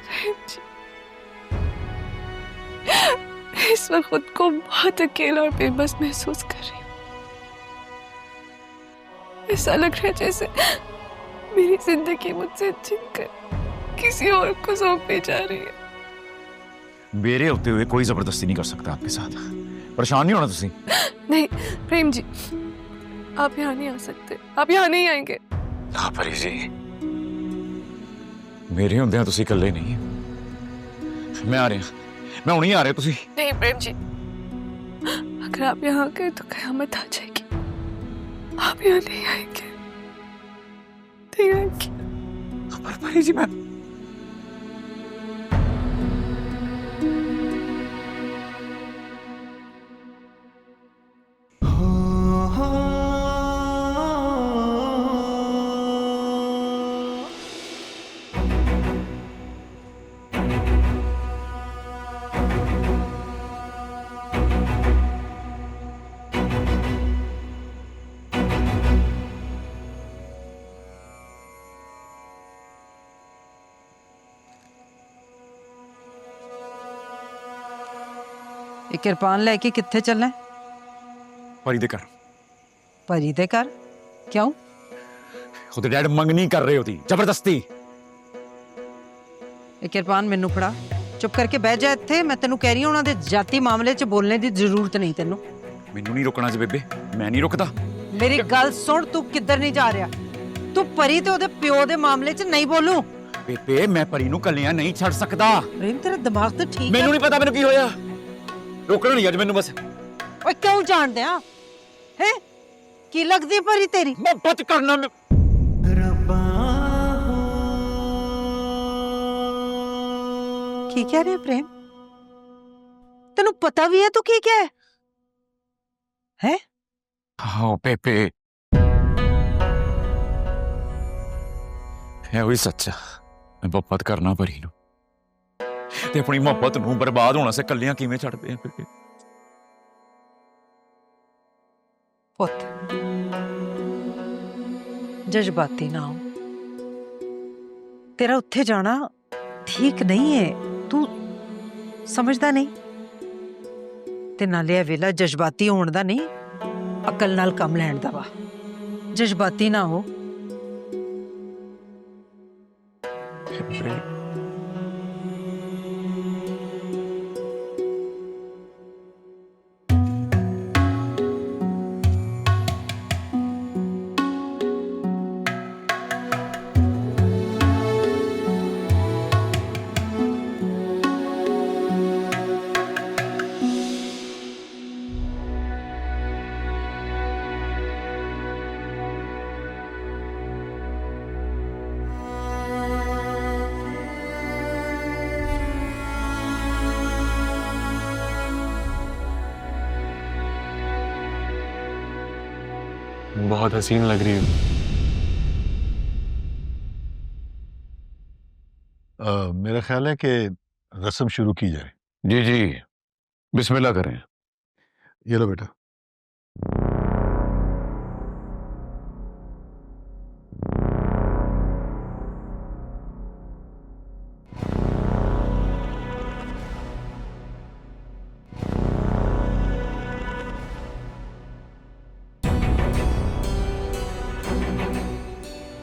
प्रेम जी, इस वक्त खुद को बहुत अकेला और बेबस महसूस कर रही हूँ। ऐसा लग रहा है जैसे मेरी जिंदगी मुझसे छीनकर किसी और को सौंपी जा रही है। मेरे होते हुए कोई जबरदस्ती नहीं कर सकता आपके साथ। परेशान नहीं होना तुसी। नहीं प्रेम जी, आप यहाँ नहीं आ सकते, आप यहाँ नहीं आएंगे। हाँ परी जी, मेरे होंदे तुसी इकल्ले नहीं। मैं आ रहा, मैं हुणे ही आ रहा। तुसी नहीं प्रेम जी, अगर आप यहाँ गए तो कयामत आ जाएगी। आप यहाँ नहीं आएंगे, नहीं आएंगे। पर परी जी मैं ਇਹ ਕਿਰਪਾਨ ਲੈ ਕੇ ਕਿੱਥੇ ਚੱਲਣਾ ਹੈ? परी दे कर। ਪਰੀ ਦੇ ਘਰ ਕਿਉਂ? खुद डैड मंगनी कर रहे होती जबरदस्ती। ਇਹ ਕਿਰਪਾਨ ਮੈਨੂੰ ਫੜਾ, ਚੁੱਪ ਕਰਕੇ ਬਹਿ ਜਾ ਇੱਥੇ। ਮੈਂ ਤੈਨੂੰ ਕਹਿ ਰਹੀ ਹਾਂ ਉਹਨਾਂ ਦੇ ਜਾਤੀ ਮਾਮਲੇ 'ਚ ਬੋਲਣੇ ਦੀ ਜ਼ਰੂਰਤ ਨਹੀਂ ਤੈਨੂੰ। ਮੈਨੂੰ ਨਹੀਂ ਰੁਕਣਾ ਜੀ ਬੇਬੇ, ਮੈਂ ਨਹੀਂ ਰੁਕਦਾ। ਮੇਰੀ ਗੱਲ ਸੁਣ, ਤੂੰ ਕਿੱਧਰ ਨਹੀਂ ਜਾ ਰਿਹਾ। ਤੂੰ ਪਰੀ ਤੇ ਉਹਦੇ ਪਿਓ ਦੇ ਮਾਮਲੇ 'ਚ ਨਹੀਂ ਬੋਲੂ। ਬੇਬੇ ਮੈਂ ਪਰੀ ਨੂੰ ਕੱਲਿਆਂ ਨਹੀਂ ਛੱਡ ਸਕਦਾ। ਪ੍ਰੇਮ ਤੇਰਾ ਦਿਮਾਗ ਤਾਂ ਠੀਕ ਹੈ। ਮੈਨੂੰ ਨਹੀਂ ਪਤਾ ਮੈਨੂੰ ਕੀ ਹੋਇਆ। ਰੋਕਣਾ ਨਹੀਂ ਅੱਜ ਮੈਨੂੰ ਬਸ। ਓਏ ਕਿਉਂ ਜਾਣਦੇ ਆ? ਹੈ ਕੀ ਲੱਗਦੀ ਪਰੀ ਤੇਰੀ? ਮੁਹੱਬਤ ਕਰਨਾ ਮੈਂ। ਕੀ ਕਹਿ ਰਿਹਾ ਪ੍ਰੇਮ? ਤੈਨੂੰ ਪਤਾ ਵੀ ਹੈ ਤੂੰ ਕੀ ਕਹਿ ਹੈ? हाँ पेपे, है वही सच्चा। मैं मोहब्बत करना परी नूं ते अपनी मोहब्बत नूं बर्बाद होना से कलियां किवें छड्डदे आ पेपे? पुत जज्बाती ना हो। तेरा उत्थे जाना ठीक नहीं है, तू समझदा नहीं। ते नाले ए वेला जज्बाती होण दा नहीं, अकल नाल कम लैण दा वा। जज्बाती ना हो। बहुत हसीन लग रही हो। मेरा ख्याल है कि रस्म शुरू की जाए। जी जी, बिस्मिल्लाह करें। ये लो बेटा।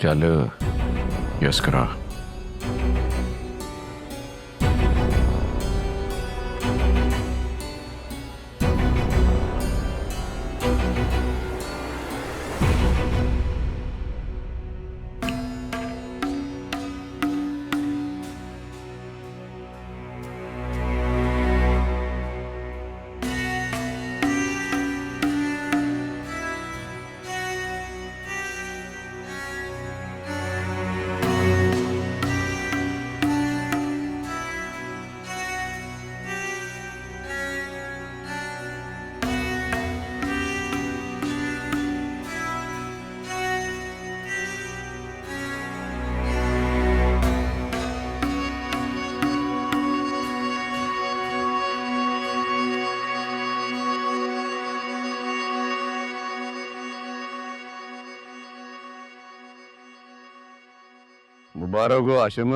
चल यस करा। मुबारक हो हाशिम।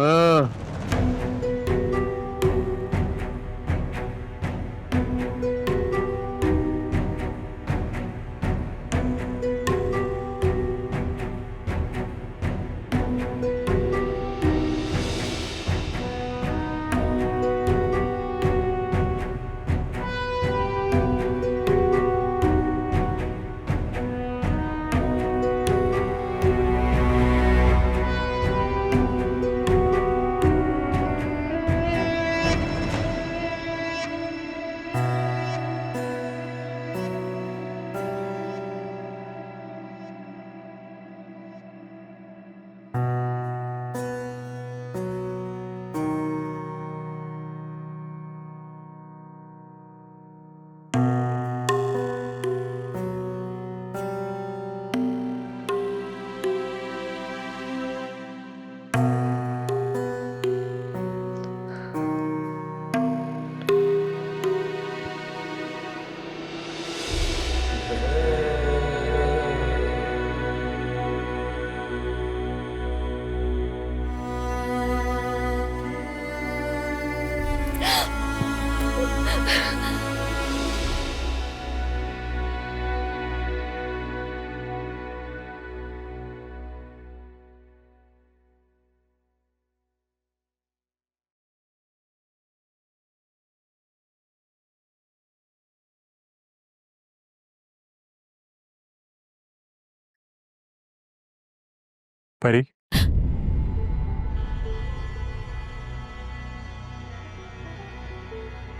परी,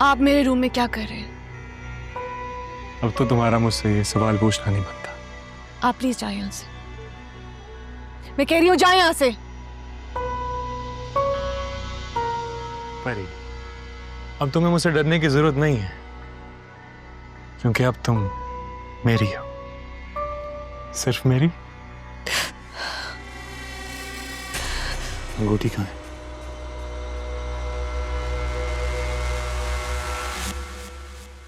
आप मेरे रूम में क्या कर रहे हैं? अब तो तुम्हारा मुझसे ये सवाल पूछना नहीं बनता। आप प्लीज जाए यहां से। मैं कह रही हूं जाए यहां से। परी, अब तुम्हें मुझसे डरने की जरूरत नहीं है, क्योंकि अब तुम मेरी हो, सिर्फ मेरी। अंगूठी कहाँ है?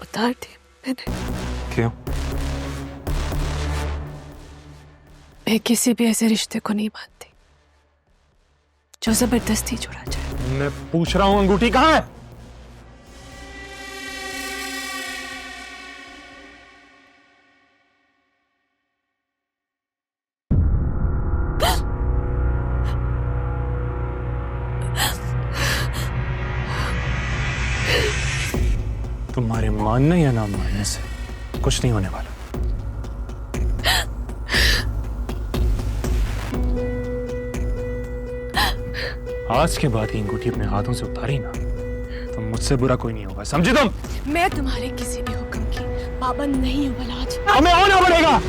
उतार दी मैंने। क्यों? मैं किसी भी ऐसे रिश्ते को नहीं मानती जो जबरदस्ती जुड़ा जाए। मैं पूछ रहा हूं अंगूठी कहाँ है? तुम्हारे मानने या ना मानने से कुछ नहीं होने वाला। आज के बाद ये अंगूठी अपने हाथों से उतारी ना तो मुझसे बुरा कोई नहीं होगा, समझी तुम? मैं तुम्हारे किसी भी हुक्म की पाबंद नहीं हूं बलाज। हमें होना पड़ेगा।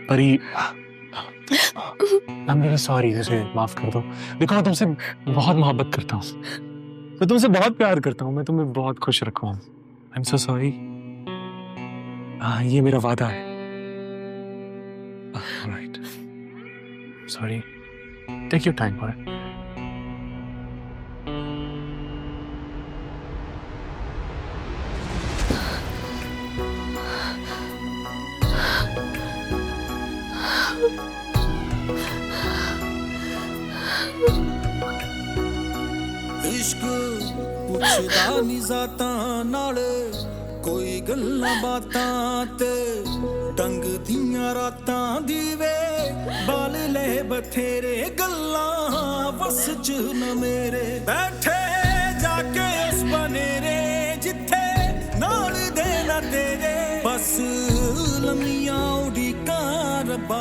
परी, I'm really sorry, मुझे माफ कर दो। देखो, मैं तुमसे बहुत मोहब्बत करता हूँ, मैं तुमसे बहुत प्यार करता हूँ, मैं तुम्हें बहुत खुश रखूँ। I'm so sorry। ये मेरा वादा है। Alright, sorry, take your time, alright? इश्क ਪੁੱਛਦਾ ਨੀ ਜ਼ਾਤਾਂ ਨਾਲ ਕੋਈ ਗੱਲਾਂ ਬਾਤਾਂ ਤੇ ਟੰਗ ਦੀਆਂ ਰਾਤਾਂ ਦੀ ਵੇ ਬਾਲ ਲੈ ਬਥੇਰੇ ਗੱਲਾਂ ਵਸ ਚ ਨ ਮੇਰੇ ਬੈਠੇ ਜਾ ਕੇ ਉਸ ਬਨੇਰੇ ਜਿੱਥੇ ਨਾਲ ਦੇ ਨਾ ਤੇਰੇ ਬਸ ਲੰਮੀਆਂ ਉਡੀਕਾਂ ਰੱਬਾ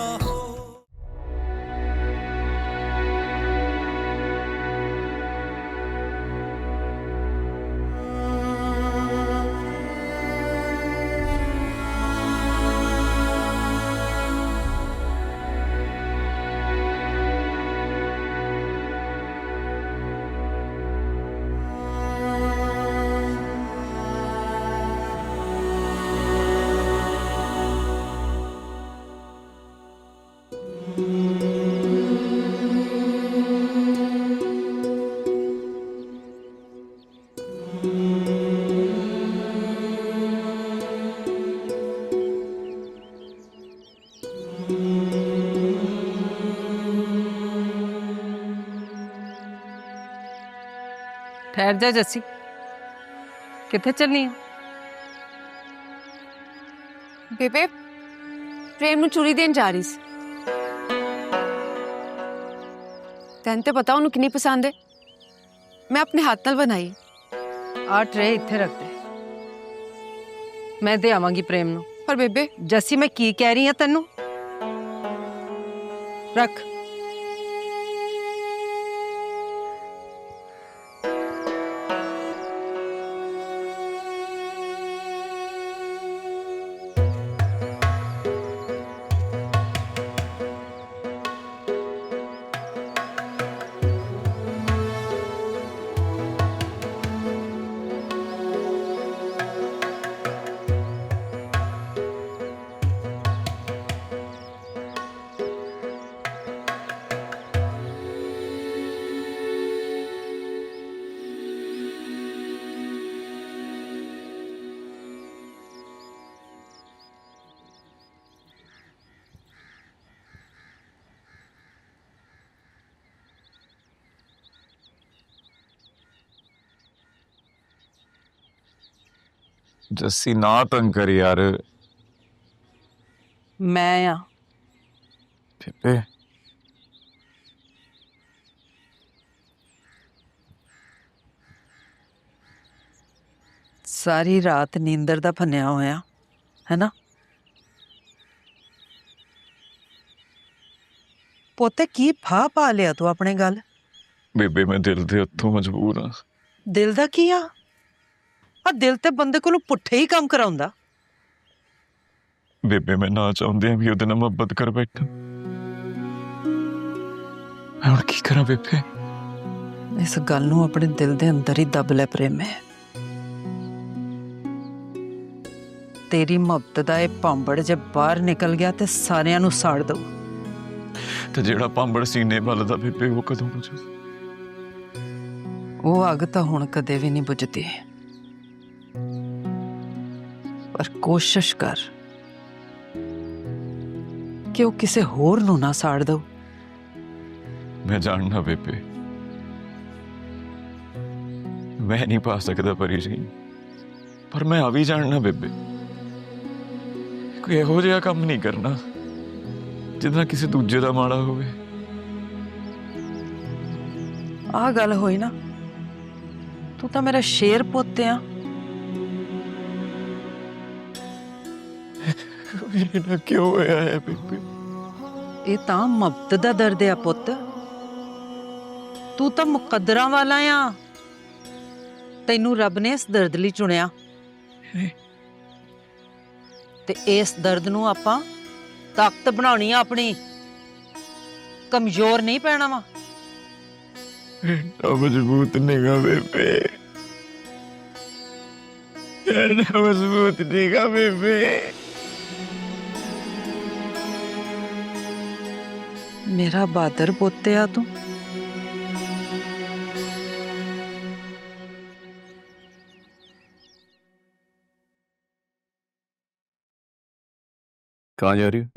ठहर जा जस्सी, किथे चलनी है? ਬੇਬੇ ਪ੍ਰੇਮ ਨੂੰ ਚੂੜੀ ਦੇਣ ਜਾ ਰਹੀ ਸੀ। ਤੈਨੂੰ ਤੇ ਪਤਾ ਉਹਨੂੰ ਕਿੰਨੀ ਪਸੰਦ ਹੈ। ਮੈਂ ਆਪਣੇ ਹੱਥ ਨਾਲ ਬਣਾਈ। आ ट्रे इत्थे रख दे, मैं दे आवांगी प्रेम नू। पर बेबे जस्सी मैं की कह रही हां तैनू, रख। जस्सी ना तंग कर यार। मैं आ बेबे सारी रात नींदर दा फन्या होया है ना। पोते की फा पा लिया तू अपने गल? बेबे मैं दिल दे हथों मजबूर हाँ। दिल दा की आ दिल ते बंदे को पुट्ठे ही काम कराउंदा। बेबे मैं ना चाहते भी ओदे नाल मोहब्बत कर बैठा, मैं हुण की करा बेबे? इस गल नूं अपने दिल दे अंदर ही दब ले प्रेम है। तेरी मोहब्बत दा ये भांबड़ जे बाहर निकल गया ते सारियां नूं साड़ दऊ। ते जेड़ा भांबड़ सीने बलदा बेबे वो कदों बुझू? वो अग तां हुण कदे भी नहीं बुझदी, पर कोशिश कर कि वो किसे होर नूं ना साड़ दो। मैं जानना बेबे, मैं नहीं पा सकता परी जी, पर मैं आ भी जानना बेबे कोई इहो जिहा काम नहीं करना जिदा किसी दूजे दा माड़ा होवे। आ गल होई ना, तू तो मेरा शेर पुत्त आ। मेरे नाल क्यों होया है बेबे? ये तां मोहब्बत दा दर्द है पुत्त। तू तो मुकद्दरां वाला आ, तैनू रब ने इस दर्द लई चुनिया ते इस दर्द नूं आपां ताकत बनाउणी आ अपनी, कमजोर नहीं पैना वा। इतना मजबूत नहीं बेबे, इतना मजबूत नहीं बेबे। मेरा बहादुर पुत्त आ तू। कहाँ जा रही हो?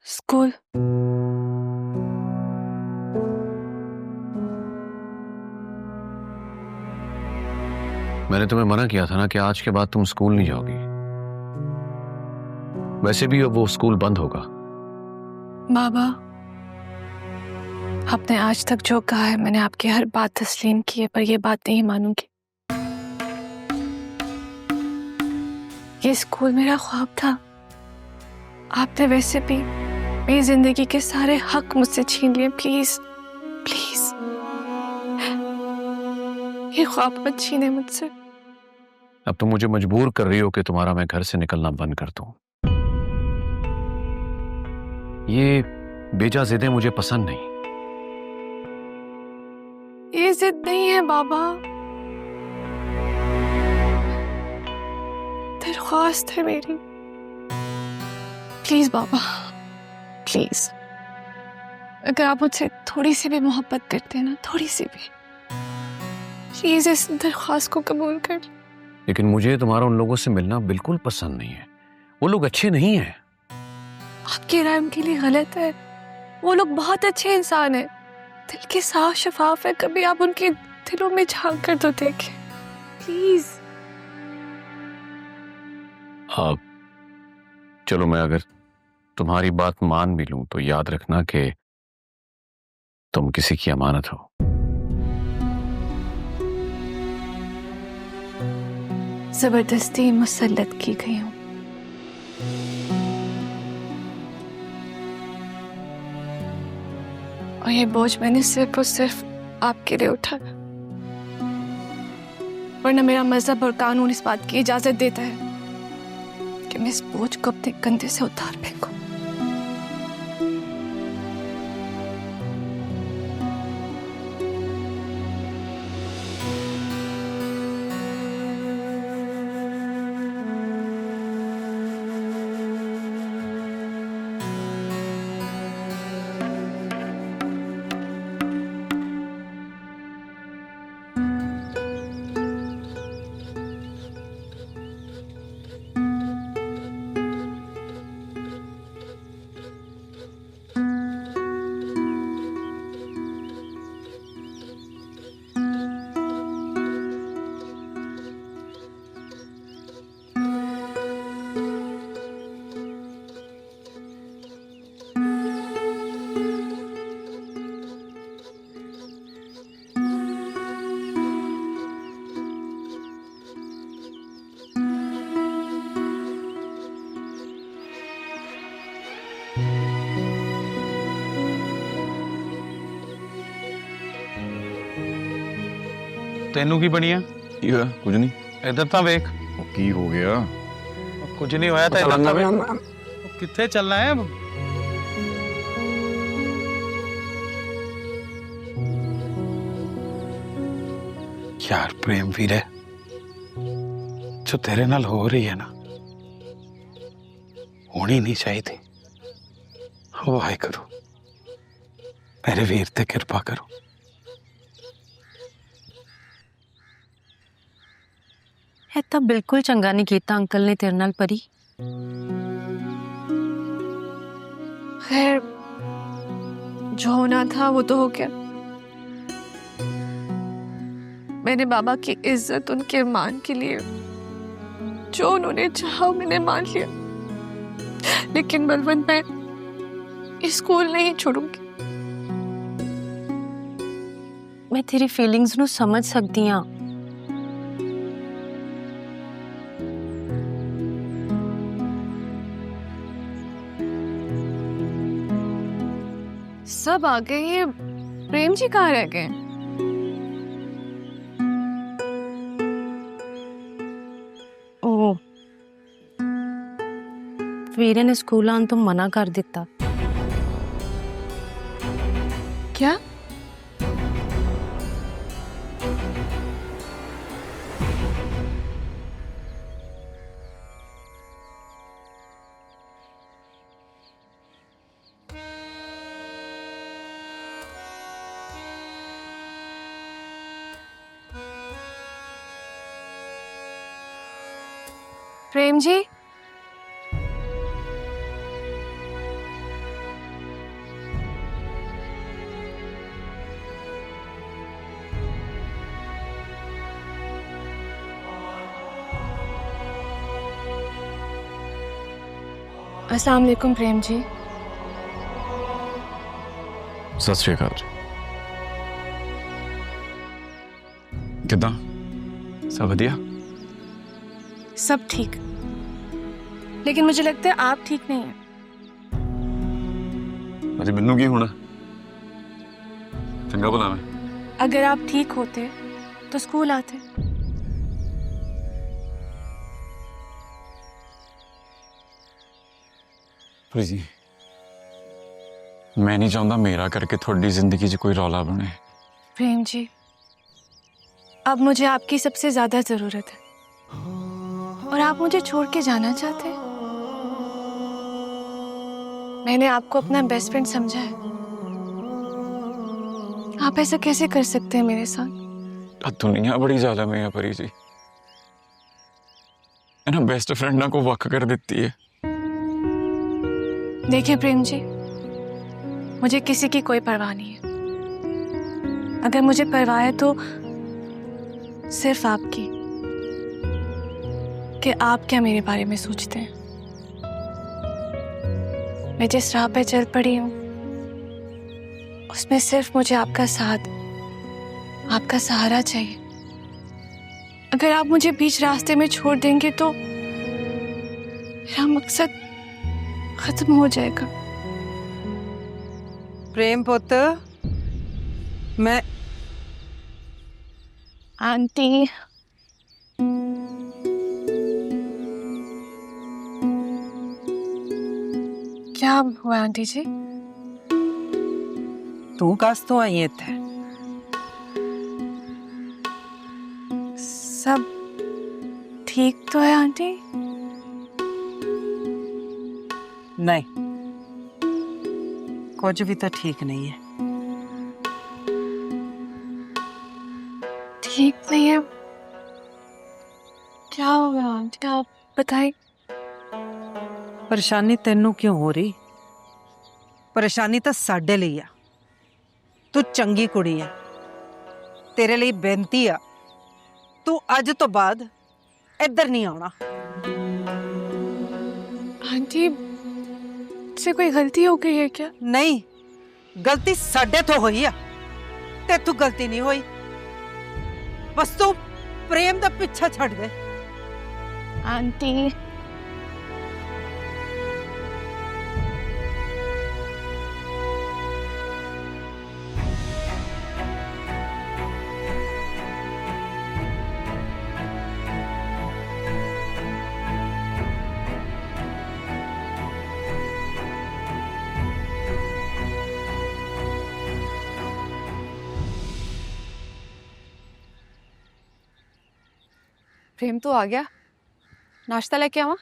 स्कूल। मैंने तुम्हें मना किया था ना कि आज के बाद तुम स्कूल नहीं जाओगी। वैसे भी अब वो स्कूल बंद होगा। बाबा, आपने आज तक जो कहा है मैंने आपकी हर बात तस्लीम की है, पर ये बात नहीं मानूंगी। ये स्कूल मेरा ख्वाब था। आपने वैसे भी मेरी जिंदगी के सारे हक मुझसे छीन लिए। प्लीज प्लीज ये ख्वाब मत छीने मुझसे। अब तुम मुझे मजबूर कर रही हो कि तुम्हारा मैं घर से निकलना बंद कर दूं। ये बेजा जिदें मुझे पसंद नहीं। ये जिद नहीं है बाबा, दरख्वास्त है मेरी। प्लीज बाबा, प्लीज, अगर आप मुझसे थोड़ी सी भी मोहब्बत करते हैं ना, थोड़ी सी भी, प्लीज इस दरख्वास्त को कबूल कर। लेकिन मुझे तुम्हारा उन लोगों से मिलना बिल्कुल पसंद नहीं है। वो लोग अच्छे नहीं हैं। आपकी राय उनके लिए गलत है। वो लोग बहुत अच्छे इंसान हैं, दिल के साफ शफाफ है। कभी आप उनके दिलों में झांक कर तो देखें प्लीज। अब चलो, मैं अगर तुम्हारी बात मान भी लूं तो याद रखना कि तुम किसी की अमानत हो। जबरदस्ती मुसल्लत की गई हूं। और ये बोझ मैंने सिर्फ और सिर्फ आपके लिए उठाया, वरना मेरा मजहब और कानून इस बात की इजाजत देता है कि मैं इस बोझ को अपने कंधे से उतार फेंकूं। तेनू की बनिया? की होया? कुछ नहीं। इधर तां वेख। की हो गया? कुछ नहीं होया। तो इधर तां वेख। कित्थे चलना है? यार प्रेम वीरे, जो तेरे नाल हो रही है ना, होनी नहीं चाहिए। वाहे करो, मेरे वीर ते कृपा करो। है तो बिल्कुल चंगा नहीं किया अंकल ने तेरे नाल परी। खैर, जो होना था वो तो हो गया। मैंने बाबा की इज्जत, उनके मान के लिए जो उन्होंने चाहा मैंने मान लिया। लेकिन बलवंत, मैं स्कूल नहीं छोड़ूंगी। मैं तेरी फीलिंग्स नू समझ सकती हाँ। सब आ गए, ये प्रेम जी कहाँ रह गए? ओ, वीरे ने स्कूल आने तो मना कर दिता। क्या? प्रेम जी, अस्सलाम वालेकुम प्रेम जी। सत श्री अकाल जी। किदा सब बढ़िया? सब ठीक, लेकिन मुझे लगता है आप ठीक नहीं हैं। अरे मैनू की होना? चंगा भला मैं। अगर आप ठीक होते तो स्कूल आते। प्लीज जी, मैं नहीं चाहता मेरा करके थोड़ी जिंदगी च कोई रौला बने। प्रेम जी, अब मुझे आपकी सबसे ज्यादा जरूरत है और आप मुझे छोड़ के जाना चाहते हैं। मैंने आपको अपना बेस्ट फ्रेंड समझा है, आप ऐसा कैसे कर सकते हैं मेरे साथ? दुनिया बड़ी जालिम है परी जी, ना बेस्ट फ्रेंड ना को वक कर देती है। देखिए प्रेम जी, मुझे किसी की कोई परवाह नहीं है। अगर मुझे परवाह है तो सिर्फ आपकी, कि आप क्या मेरे बारे में सोचते हैं। मैं जिस राह पे चल पड़ी हूं उसमें सिर्फ मुझे आपका साथ, आपका सहारा चाहिए। अगर आप मुझे बीच रास्ते में छोड़ देंगे तो मेरा मकसद खत्म हो जाएगा। प्रेम पुत्र, मैं आंटी, क्या हुआ आंटी जी? तू कस तो आई है इत्थे? सब ठीक तो है आंटी? नहीं, कुछ भी तो ठीक नहीं है। ठीक नहीं है? क्या हो गया आंटी, आप बताइए। परेशानी तेनू क्यों हो रही? परेशानी तो साडे लिए आ। तू चंगी कुड़ी है, तेरे लिए बेनती आ, तू अज तो बाद इधर नहीं आना। आंटी से कोई गलती हो गई है क्या? नहीं, गलती साडे तो हुई है, ते तू गलती नहीं हुई। बस तू प्रेम दा पीछा छड़ दे। आंटी प्रेम तो आ गया, नाश्ता लेके आवा?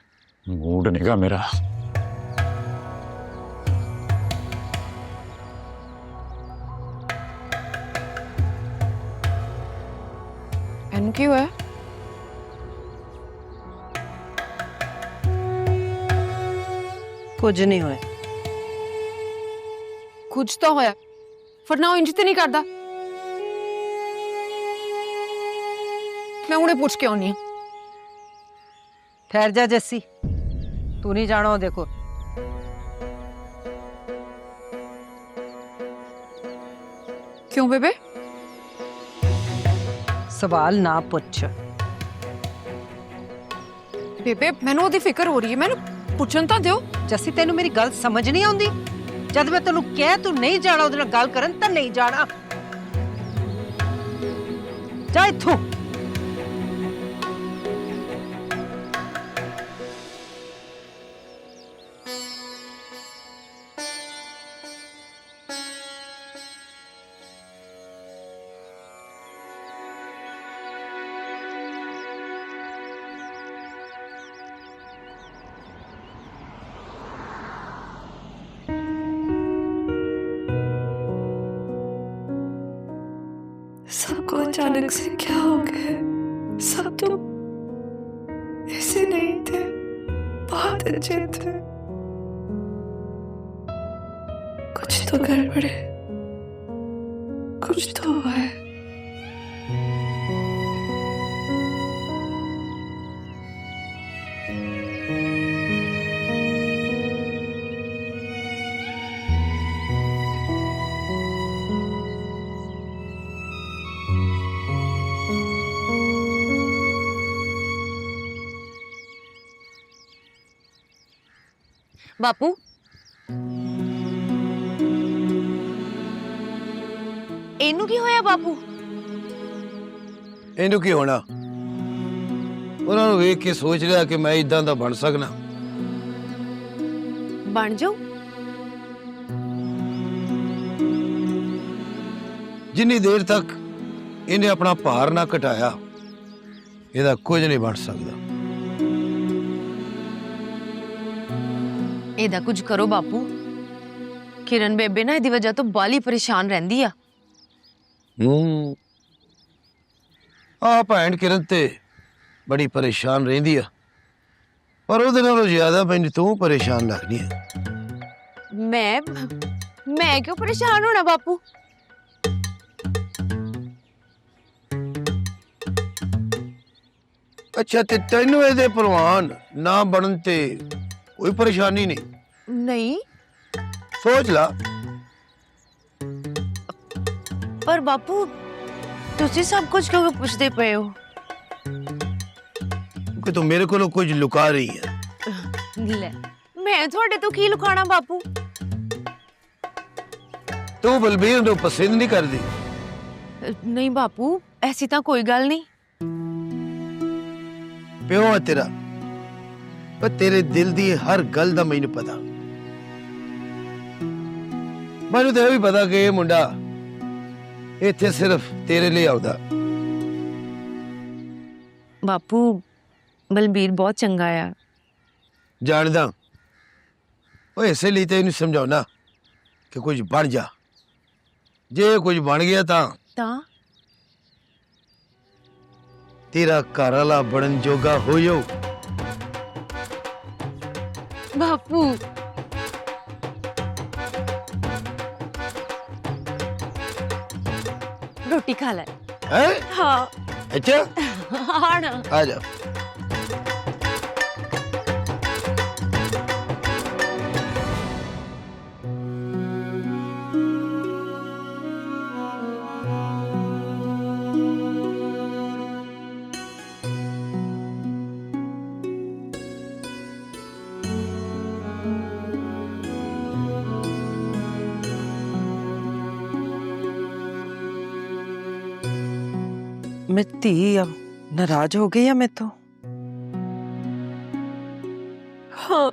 मूड नहीं मेरा। एनू की हुआ? कुछ नहीं हुआ। कुछ तो होया, फिर ना इंज ते नहीं करदा। मैं उन्हें पूछ के आनी। ठहर जा जस्सी, तू नहीं जाना। देखो क्यों बेबे? सवाल ना पूछ। बेबे मैनू ओदी फिक्र हो रही है, मैनू पुछन तो दियो। जस्सी तेनू मेरी गल समझ नहीं आउंदी? जद मैं तेनू कह तू नहीं जाना ओदे नाल गल करन तां नहीं जाना। जा इत्थों। सबको अचानक से क्या हो गया? सब तो ऐसे नहीं थे, बहुत अच्छे थे। कुछ तो गड़बड़ है, कुछ तो हुआ है। ਬਾਪੂ ਇਹਨੂੰ ਕੀ ਹੋਇਆ ਬਾਪੂ? ਇਹਨੂੰ ਕੀ ਹੋਣਾ? ਉਹਨਾਂ ਨੂੰ ਵੇਖ ਕੇ ਸੋਚ ਰਿਹਾ ਕਿ ਮੈਂ ਇਦਾਂ ਦਾ ਬਣ ਸਕਣਾ। ਬਣ ਜਾਓ। ਜਿੰਨੀ ਦੇਰ ਤੱਕ ਇਹਨੇ ਆਪਣਾ ਭਾਰ ਨਾ ਘਟਾਇਆ, ਇਹਦਾ ਕੁਝ ਨਹੀਂ ਬਣ ਸਕਦਾ। ਇਹਦਾ ਕੁਝ ਕਰੋ ਬਾਪੂ। ਕਿਰਨ ਬੇਬੇ ਨਾ ਇਹਦੀ ਵਜ੍ਹਾ ਤੋਂ ਬਾਲੀ ਪਰੇਸ਼ਾਨ ਰਹਿੰਦੀ ਆ। ਆ ਭੈਣ ਕਿਰਨ ਤੇ ਬੜੀ ਪਰੇਸ਼ਾਨ ਰਹਿੰਦੀ ਆ, ਪਰ ਉਹਦੇ ਨਾਲੋਂ ਜ਼ਿਆਦਾ ਮੈਨੂੰ ਤੂੰ ਪਰੇਸ਼ਾਨ ਲੱਗਦੀ ਹੈ। ਮੈਂ ਕਿਉਂ ਪਰੇਸ਼ਾਨ ਹੋਣਾ ਬਾਪੂ? ਅੱਛਾ, ਤੇ ਤੈਨੂੰ ਇਹਦੇ ਪ੍ਰਵਾਨ ਨਾ ਬਣਨ ਤੇ ਕੋਈ ਪਰੇਸ਼ਾਨੀ ਨਹੀਂ? ਨਹੀਂ, ਸੋਚ ਲਾ। ਪਰ ਬਾਪੂ ਤੁਸੀਂ ਸਭ ਕੁਝ ਕਿਉਂ ਪੁੱਛਦੇ ਪਏ ਹੋ? ਕਿ ਤੂੰ ਮੇਰੇ ਕੋਲੋਂ ਕੁਝ ਲੁਕਾ ਰਹੀ ਹੈ। ਲੈ, ਮੈਂ ਤੁਹਾਡੇ ਤੋਂ ਕੀ ਲੁਕਾਣਾ ਬਾਪੂ? ਤੂੰ ਬਲਬੀਰ ਨੂੰ ਪਸੰਦ ਨਹੀਂ ਕਰਦੀ? ਨਹੀਂ ਬਾਪੂ, ਐਸੀ ਤਾਂ ਕੋਈ ਗੱਲ ਨਹੀਂ। ਪਿਓ ਹੈ ਤੇਰਾ, ਪਰ ਤੇਰੇ ਦਿਲ ਦੀ ਹਰ ਗੱਲ ਦਾ ਮੈਨੂੰ ਪਤਾ। ਮੈਨੂੰ ਤਾਂ ਇਹ ਵੀ ਪਤਾ ਕਿ ਇਹ ਮੁੰਡਾ ਇੱਥੇ ਸਿਰਫ ਤੇਰੇ ਲਈ ਆਉਂਦਾ। ਬਾਪੂ ਬਲਬੀਰ ਬਹੁਤ ਚੰਗਾ ਆ। ਜਾਣਦਾ, ਉਹ ਇਸੇ ਲਈ ਤੇ ਇਹਨੂੰ ਸਮਝਾਉਣਾ ਕਿ ਕੁਝ ਬਣ ਜਾ। ਜੇ ਕੁਝ ਬਣ ਗਿਆ ਤਾਂ ਤੇਰਾ ਘਰ ਵਾਲਾ ਬਣਨ ਜੋਗਾ ਹੋ ਜਾਊ। ਬਾਪੂ रोटी खा ले। हाँ। अच्छा हाँ ना। आ जा। मैं धी अब नाराज हो गई है मैं तो। हाँ।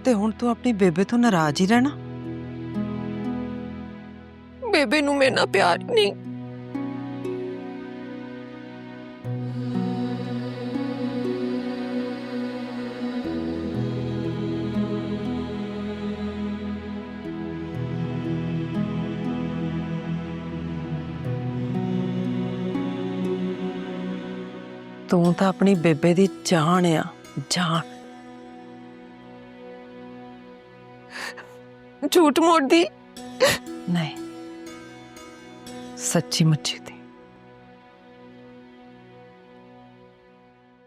ते हुण तू अपनी बेबे तो नाराज ही रहना। बेबे नू मेरे नाल प्यार ही नहीं। तू तो अपनी बेबे दी जान आ, जान। झूठ मोड़ दी? नहीं, सच्ची मुच्ची थी।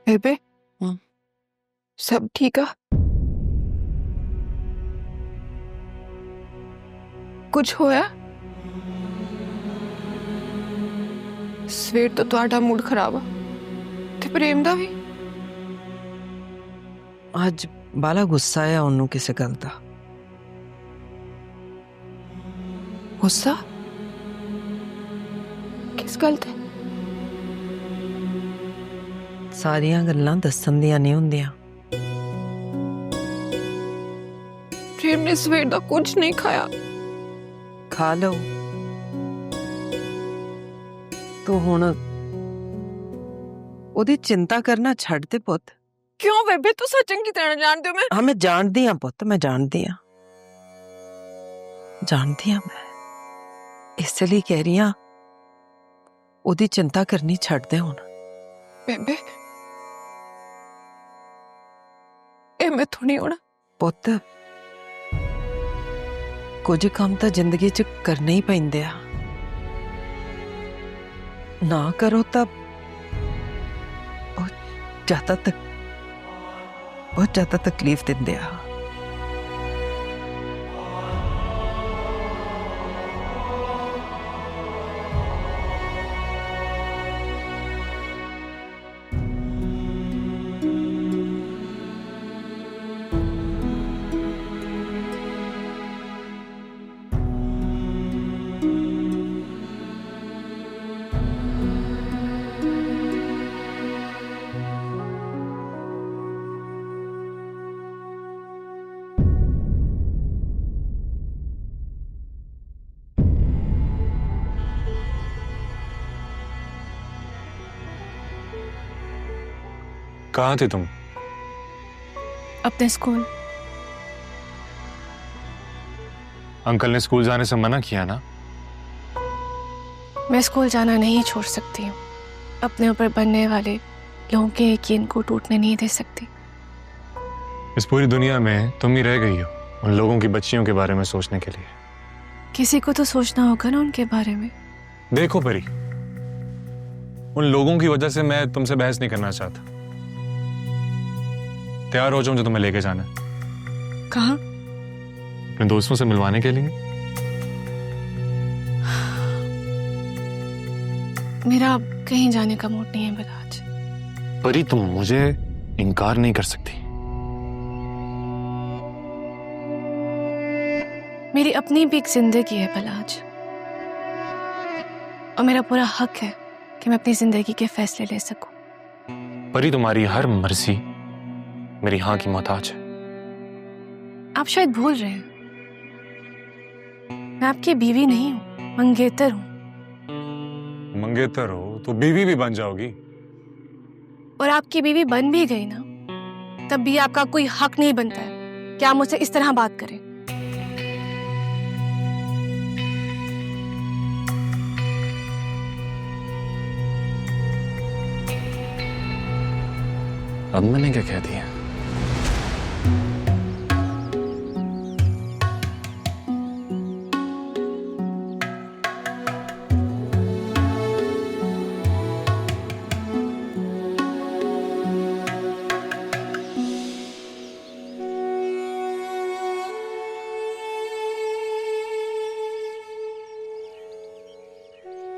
बेबे सब ठीक है? कुछ होया? सवेर तो तुहाडा मूड खराब है ते प्रेम दा भी। आज बाला गुस्सा है उन्नू किसी गल दा। गुस्सा किस गल ते? सारियां गल्लां दस्सण दियां नहीं हुंदियां। प्रेम ने सवेर दा कुछ नहीं खाया। खा लो। तो हुण ओदी चिंता करना छड़ दे पुत। क्यों बेबे, तू सच चंगी तरह जानदी हो मैं। हाँ, मैं जानदी हां पुत, मैं जानदी हां, जानदी हां मैं। इसलिए कह रही हां ओदी चिंता करनी छड़ दे हुण। बेबे ए मैं तो नहीं होना पुत। कुछ काम तो जिंदगी च करने ही पैंदे आ। ना करो तब बहुत ज्यादा तकलीफ दिंदे आ। कहाँ थे तुम? अपने स्कूल। अंकल ने स्कूल जाने से मना किया ना? मैं स्कूल जाना नहीं छोड़ सकती हूँ। अपने ऊपर बनने वाले लोगों के यकीन को टूटने नहीं दे सकती। इस पूरी दुनिया में तुम ही रह गई हो उन लोगों की बच्चियों के बारे में सोचने के लिए। किसी को तो सोचना होगा ना उनके बारे में। देखो परी, उन लोगों की वजह से मैं तुमसे बहस नहीं करना चाहता। तैयार हो जाओ, मुझे तुम्हें लेके जाना है। कहाँ? अपने दोस्तों से मिलवाने के लिए। मेरा कहीं जाने का मूड नहीं है बलाज। परी, तुम मुझे इनकार नहीं कर सकती। मेरी अपनी भी एक जिंदगी है बलाज, और मेरा पूरा हक है कि मैं अपनी जिंदगी के फैसले ले सकूं। परी, तुम्हारी हर मर्जी मेरी हाँ की मोहताज है। आप शायद भूल रहे हैं, मैं आपकी बीवी नहीं हूं, मंगेतर हूं। मंगेतर हो तो बीवी भी बन जाओगी। और आपकी बीवी बन भी गई ना, तब भी आपका कोई हक नहीं बनता है कि आप मुझसे इस तरह बात करें। अब मैंने क्या कह दिया?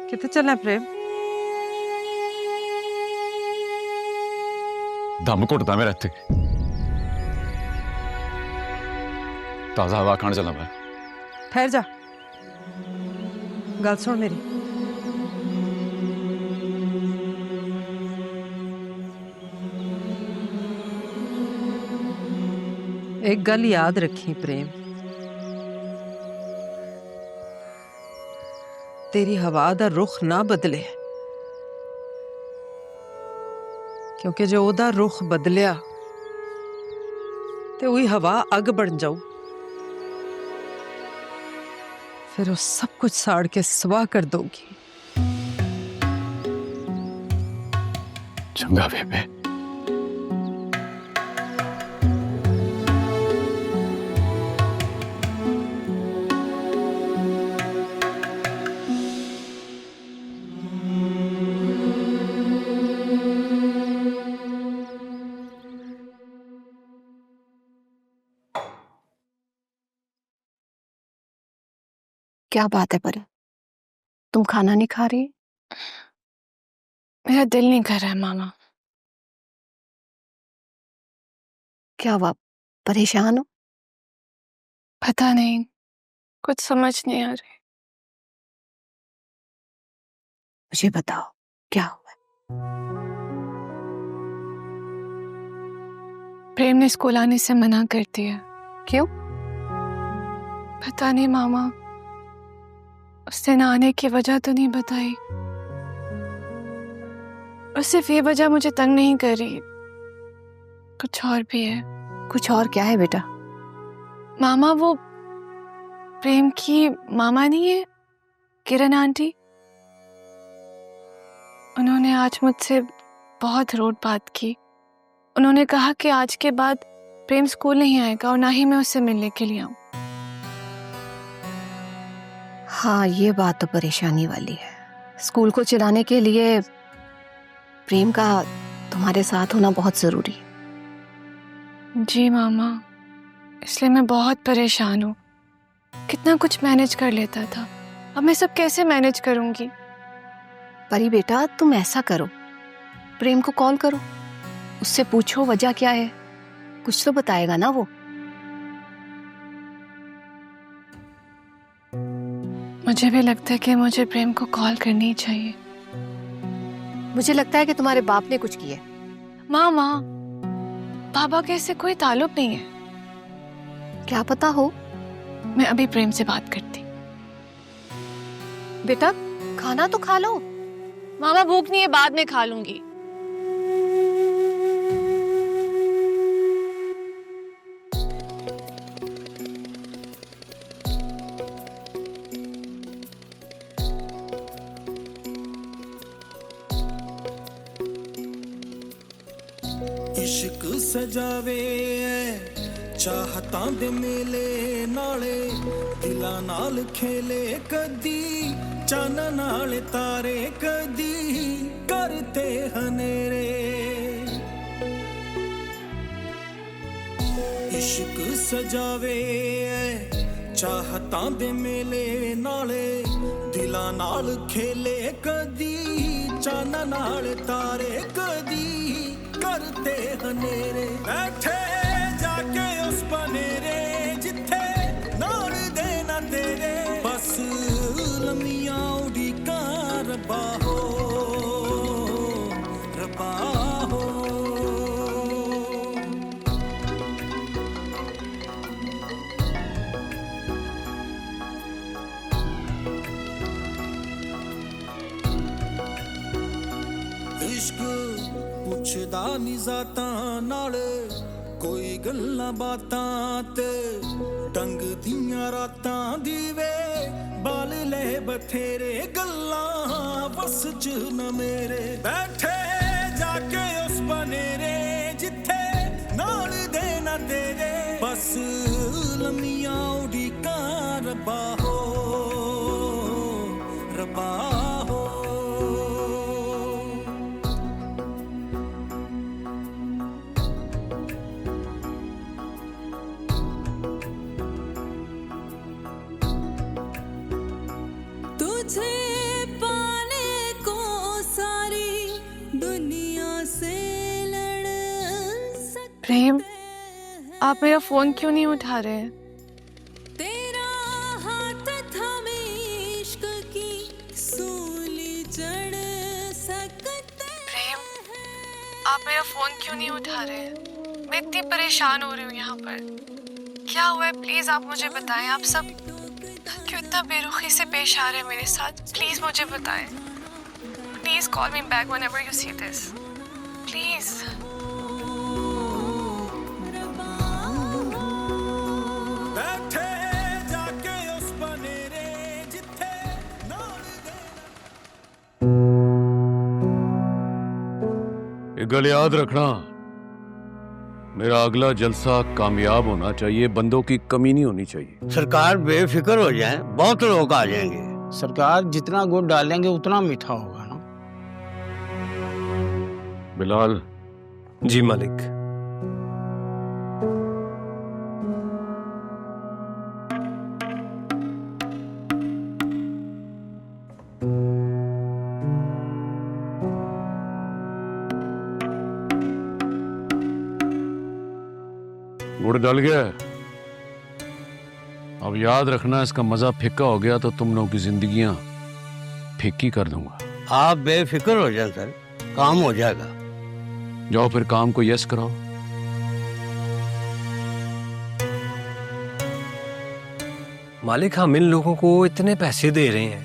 कितने चलना है प्रेम? दम घुटदा मेरा इत्थे। ताजा हवा खान चला मैं। ठहर जा, गल सुन मेरी। एक गल याद रखी प्रेम, तेरी हवा दा रुख ना बदले, क्योंकि जो ओदा रुख बदलिया ते वही हवा अग बन जाऊ, फिर वो सब कुछ साड़ के स्वाह कर दोगी। चंगा बेबे। क्या बात है परी, तुम खाना नहीं खा रही? मेरा दिल नहीं कर रहा है मामा। क्या हुआ, परेशान हो? पता नहीं, कुछ समझ नहीं आ रही। मुझे बताओ क्या हुआ? प्रेम ने स्कूल आने से मना कर दिया। क्यों? पता नहीं मामा, उसने ना आने की वजह तो नहीं बताई, और सिर्फ ये वजह मुझे तंग नहीं कर रही, कुछ और भी है। कुछ और क्या है बेटा? मामा, वो प्रेम की मामा नहीं है, किरण आंटी, उन्होंने आज मुझसे बहुत रूड बात की। उन्होंने कहा कि आज के बाद प्रेम स्कूल नहीं आएगा और ना ही मैं उससे मिलने के लिए आऊं। हाँ, ये बात तो परेशानी वाली है। स्कूल को चलाने के लिए प्रेम का तुम्हारे साथ होना बहुत जरूरी है। जी मामा, इसलिए मैं बहुत परेशान हूँ। कितना कुछ मैनेज कर लेता था, अब मैं सब कैसे मैनेज करूंगी? परी बेटा, तुम ऐसा करो, प्रेम को कॉल करो, उससे पूछो वजह क्या है, कुछ तो बताएगा ना वो। मुझे भी लगता है कि मुझे प्रेम को कॉल करनी चाहिए। मुझे लगता है कि तुम्हारे बाप ने कुछ किया। मामा, पापा के इससे कोई ताल्लुक नहीं है। क्या पता हो। मैं अभी प्रेम से बात करती। बेटा, खाना तो खा लो। मामा, भूख नहीं है, बाद में खा लूंगी। इश्क सजावे चाहतां दे मेले नाले दिलां नाल खेले कदी चन नाल तारे कदी करते हनेरे इश्क सजावे चाहतां दे मेले नाले दिलां नाल खेले कदी चन नाल तारे कदी करते हनेरे बैठे जाके उस बनेरे जिथे नाल दे ना तेरे बस लम्मियां उड़ीका रब्बा हो रब्बा हो इश्क पुछदा नी ज़ातां नाल कोई गल्लां बातां ते टंग दियां रातां दी वे बाल ले बथेरे गल्लां वस च न मेरे बैठे जाके उस बनेरे जिथे नाल दे ना तेरे बस लम्मियां उड़ीका रब्बा हो रब्बा हो प्रेम, आप मेरा फोन क्यों नहीं उठा रहे हैं? तेरा हाथ थामे इश्क की सूली चढ़ सकते। प्रेम, आप मेरा फोन क्यों नहीं उठा रहे हैं? मैं इतनी परेशान हो रही हूँ यहाँ पर। क्या हुआ है, प्लीज आप मुझे बताएं। आप सब क्यों इतना बेरुखी से पेश आ रहे हैं मेरे साथ? प्लीज मुझे बताएं। Please call me back whenever you see this, please. एक गल याद रखना, मेरा अगला जलसा कामयाब होना चाहिए, बंदों की कमी नहीं होनी चाहिए। सरकार बेफिक्र हो जाए, बहुत लोग आ जाएंगे। सरकार जितना गुड़ डालेंगे उतना मीठा होगा ना। बिलाल। जी मालिक। गुड़ डल गया, अब याद रखना इसका मजा फिक्का हो गया तो तुम लोगों की जिंदगियां फिक्की कर दूंगा। आप बेफिक्र हो जाए सर, काम हो जाएगा। जाओ फिर काम को यस कराओ। मालिक, हम इन लोगों को इतने पैसे दे रहे हैं,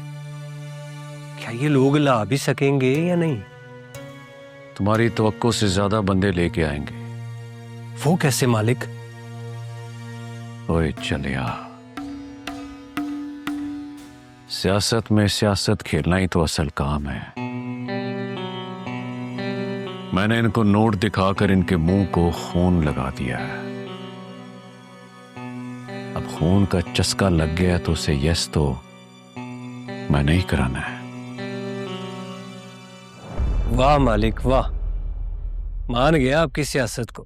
क्या ये लोग ला भी सकेंगे या नहीं? तुम्हारी तवक्को से ज्यादा बंदे लेके आएंगे। वो कैसे मालिक? ओए चलिया, सियासत में सियासत खेलना ही तो असल काम है। मैंने इनको नोट दिखाकर इनके मुंह को खून लगा दिया है। अब खून का चस्का लग गया तो उसे यस तो मैं नहीं कराना है। वाह मालिक वाह, मान गया आपकी सियासत को।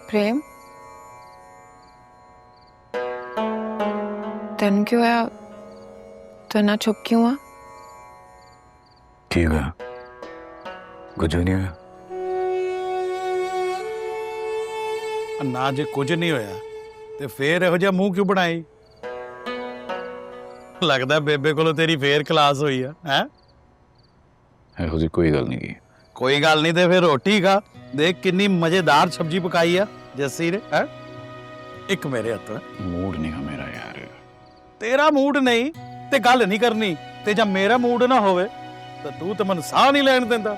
प्रेम, तेन क्यों आया? तो ना चुप क्यों हुआ? ठीक है, कुछ नहीं होया। ना जे कुछ नहीं होया ते फिर इहो जिहा मूंह क्यों बनाई? लगदा बेबे कोलों तेरी फेर क्लास हुई है? ਇਹੋ ਜਿਹੀ कोई गल नहीं की। कोई गल नहीं ते फिर रोटी खा। देख कितनी मजेदार सब्जी पकाई है जस्सी ने। है एक मेरे हत्थ मूड नहीं है मेरा यार। तेरा मूड नहीं ते गल नहीं करनी ते जब मेरा मूड ना होवे तो तू तो मन साह नहीं लैन देंदा।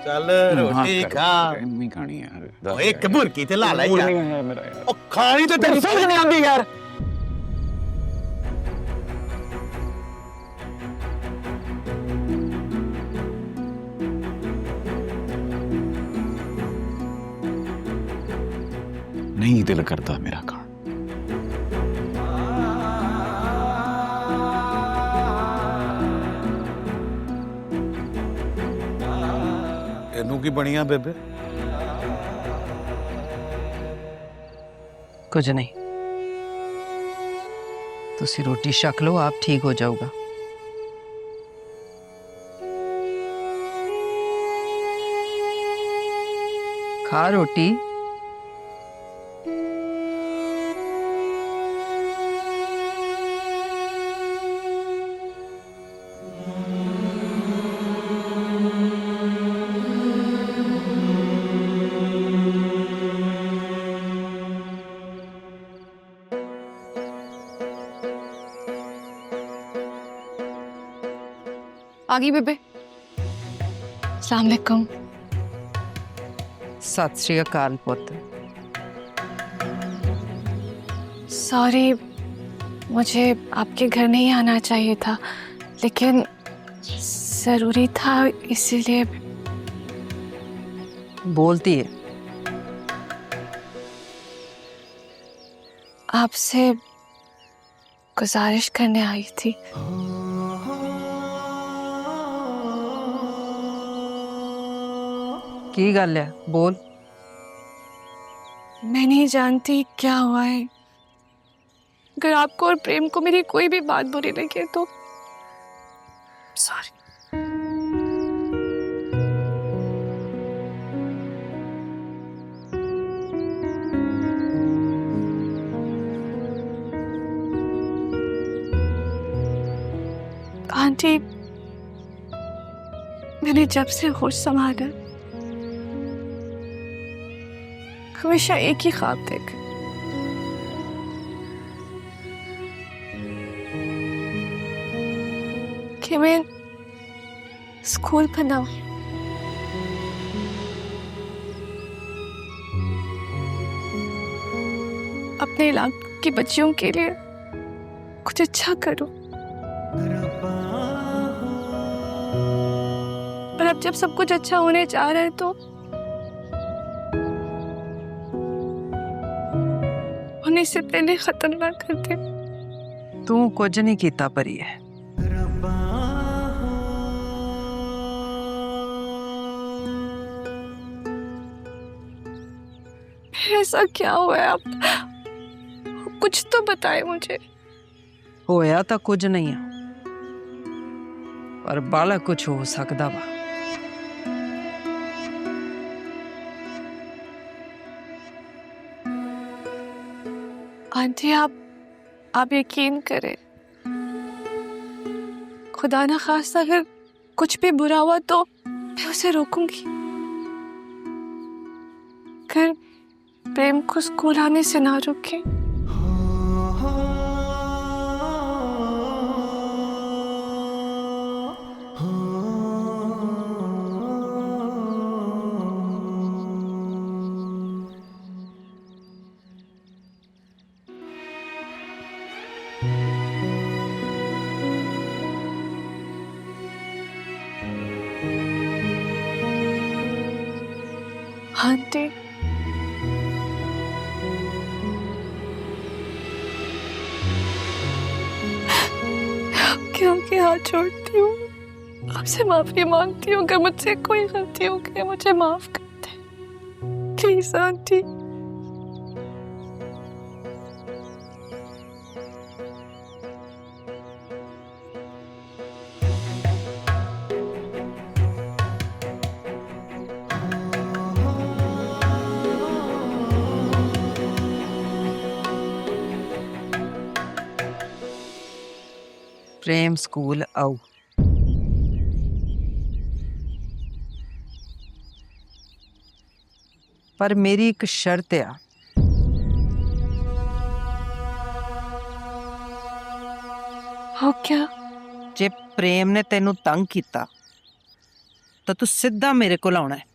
चल रोटी खा। नहीं खानी यार। ओए एक बुरकी ते ला ले मूड यार। नहीं है मेरा यार। ओ खानी तो तेरी समझ नहीं आंदी यार। नहीं दिल करता मेरा खान। ਇਹਨੂੰ ਕੀ ਬਣੀਆਂ ਬੇਬੇ? कुछ नहीं, तुसी रोटी छक लो, आप ठीक हो जाओगा। खा रोटी। आ गई बेबे। अस्सलाम वालेकुम। सत श्री अकाल पुत्र। सॉरी, मुझे आपके घर नहीं आना चाहिए था, लेकिन ज़रूरी था, इसीलिए। बोलती है। आपसे गुजारिश करने आई थी। की गल है, बोल। मैं नहीं जानती क्या हुआ है। अगर आपको और प्रेम को मेरी कोई भी बात बुरी लगे तो सॉरी। आंटी, मैंने जब से होश संभाला हमेशा एक ही ख्वाब देख, कि मैं स्कूल बनाऊं, अपने इलाके की बच्चियों के लिए कुछ अच्छा करूं। पर अब जब सब कुछ अच्छा होने जा रहा है तो होने से पहले खत्म ना कर दे। तू कुछ नहीं कीता परी है। ऐसा क्या हुआ है? आप कुछ तो बताए मुझे। होया तो कुछ नहीं है, पर बाला कुछ हो सकता वा। आंटी, आप यकीन करें, खुदा ना खास्ता अगर कुछ भी बुरा हुआ तो मैं उसे रोकूंगी। अगर प्रेम को स्कूल आने से ना रोके आंटी, आपके हाथ छोड़ती हूँ, आपसे माफी मांगती हूँ। अगर मुझसे कोई गलती हो गई मुझे माफ कर दे प्लीज आंटी। प्रेम स्कूल आओ। पर मेरी एक शर्त है, हो क्या? जे प्रेम ने तेनू तंग किया तो तू सीधा मेरे को आना है।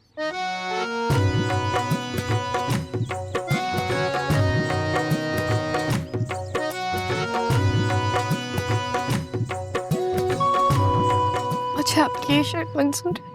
मुझे आपकी ये शर्ट मंजूर है।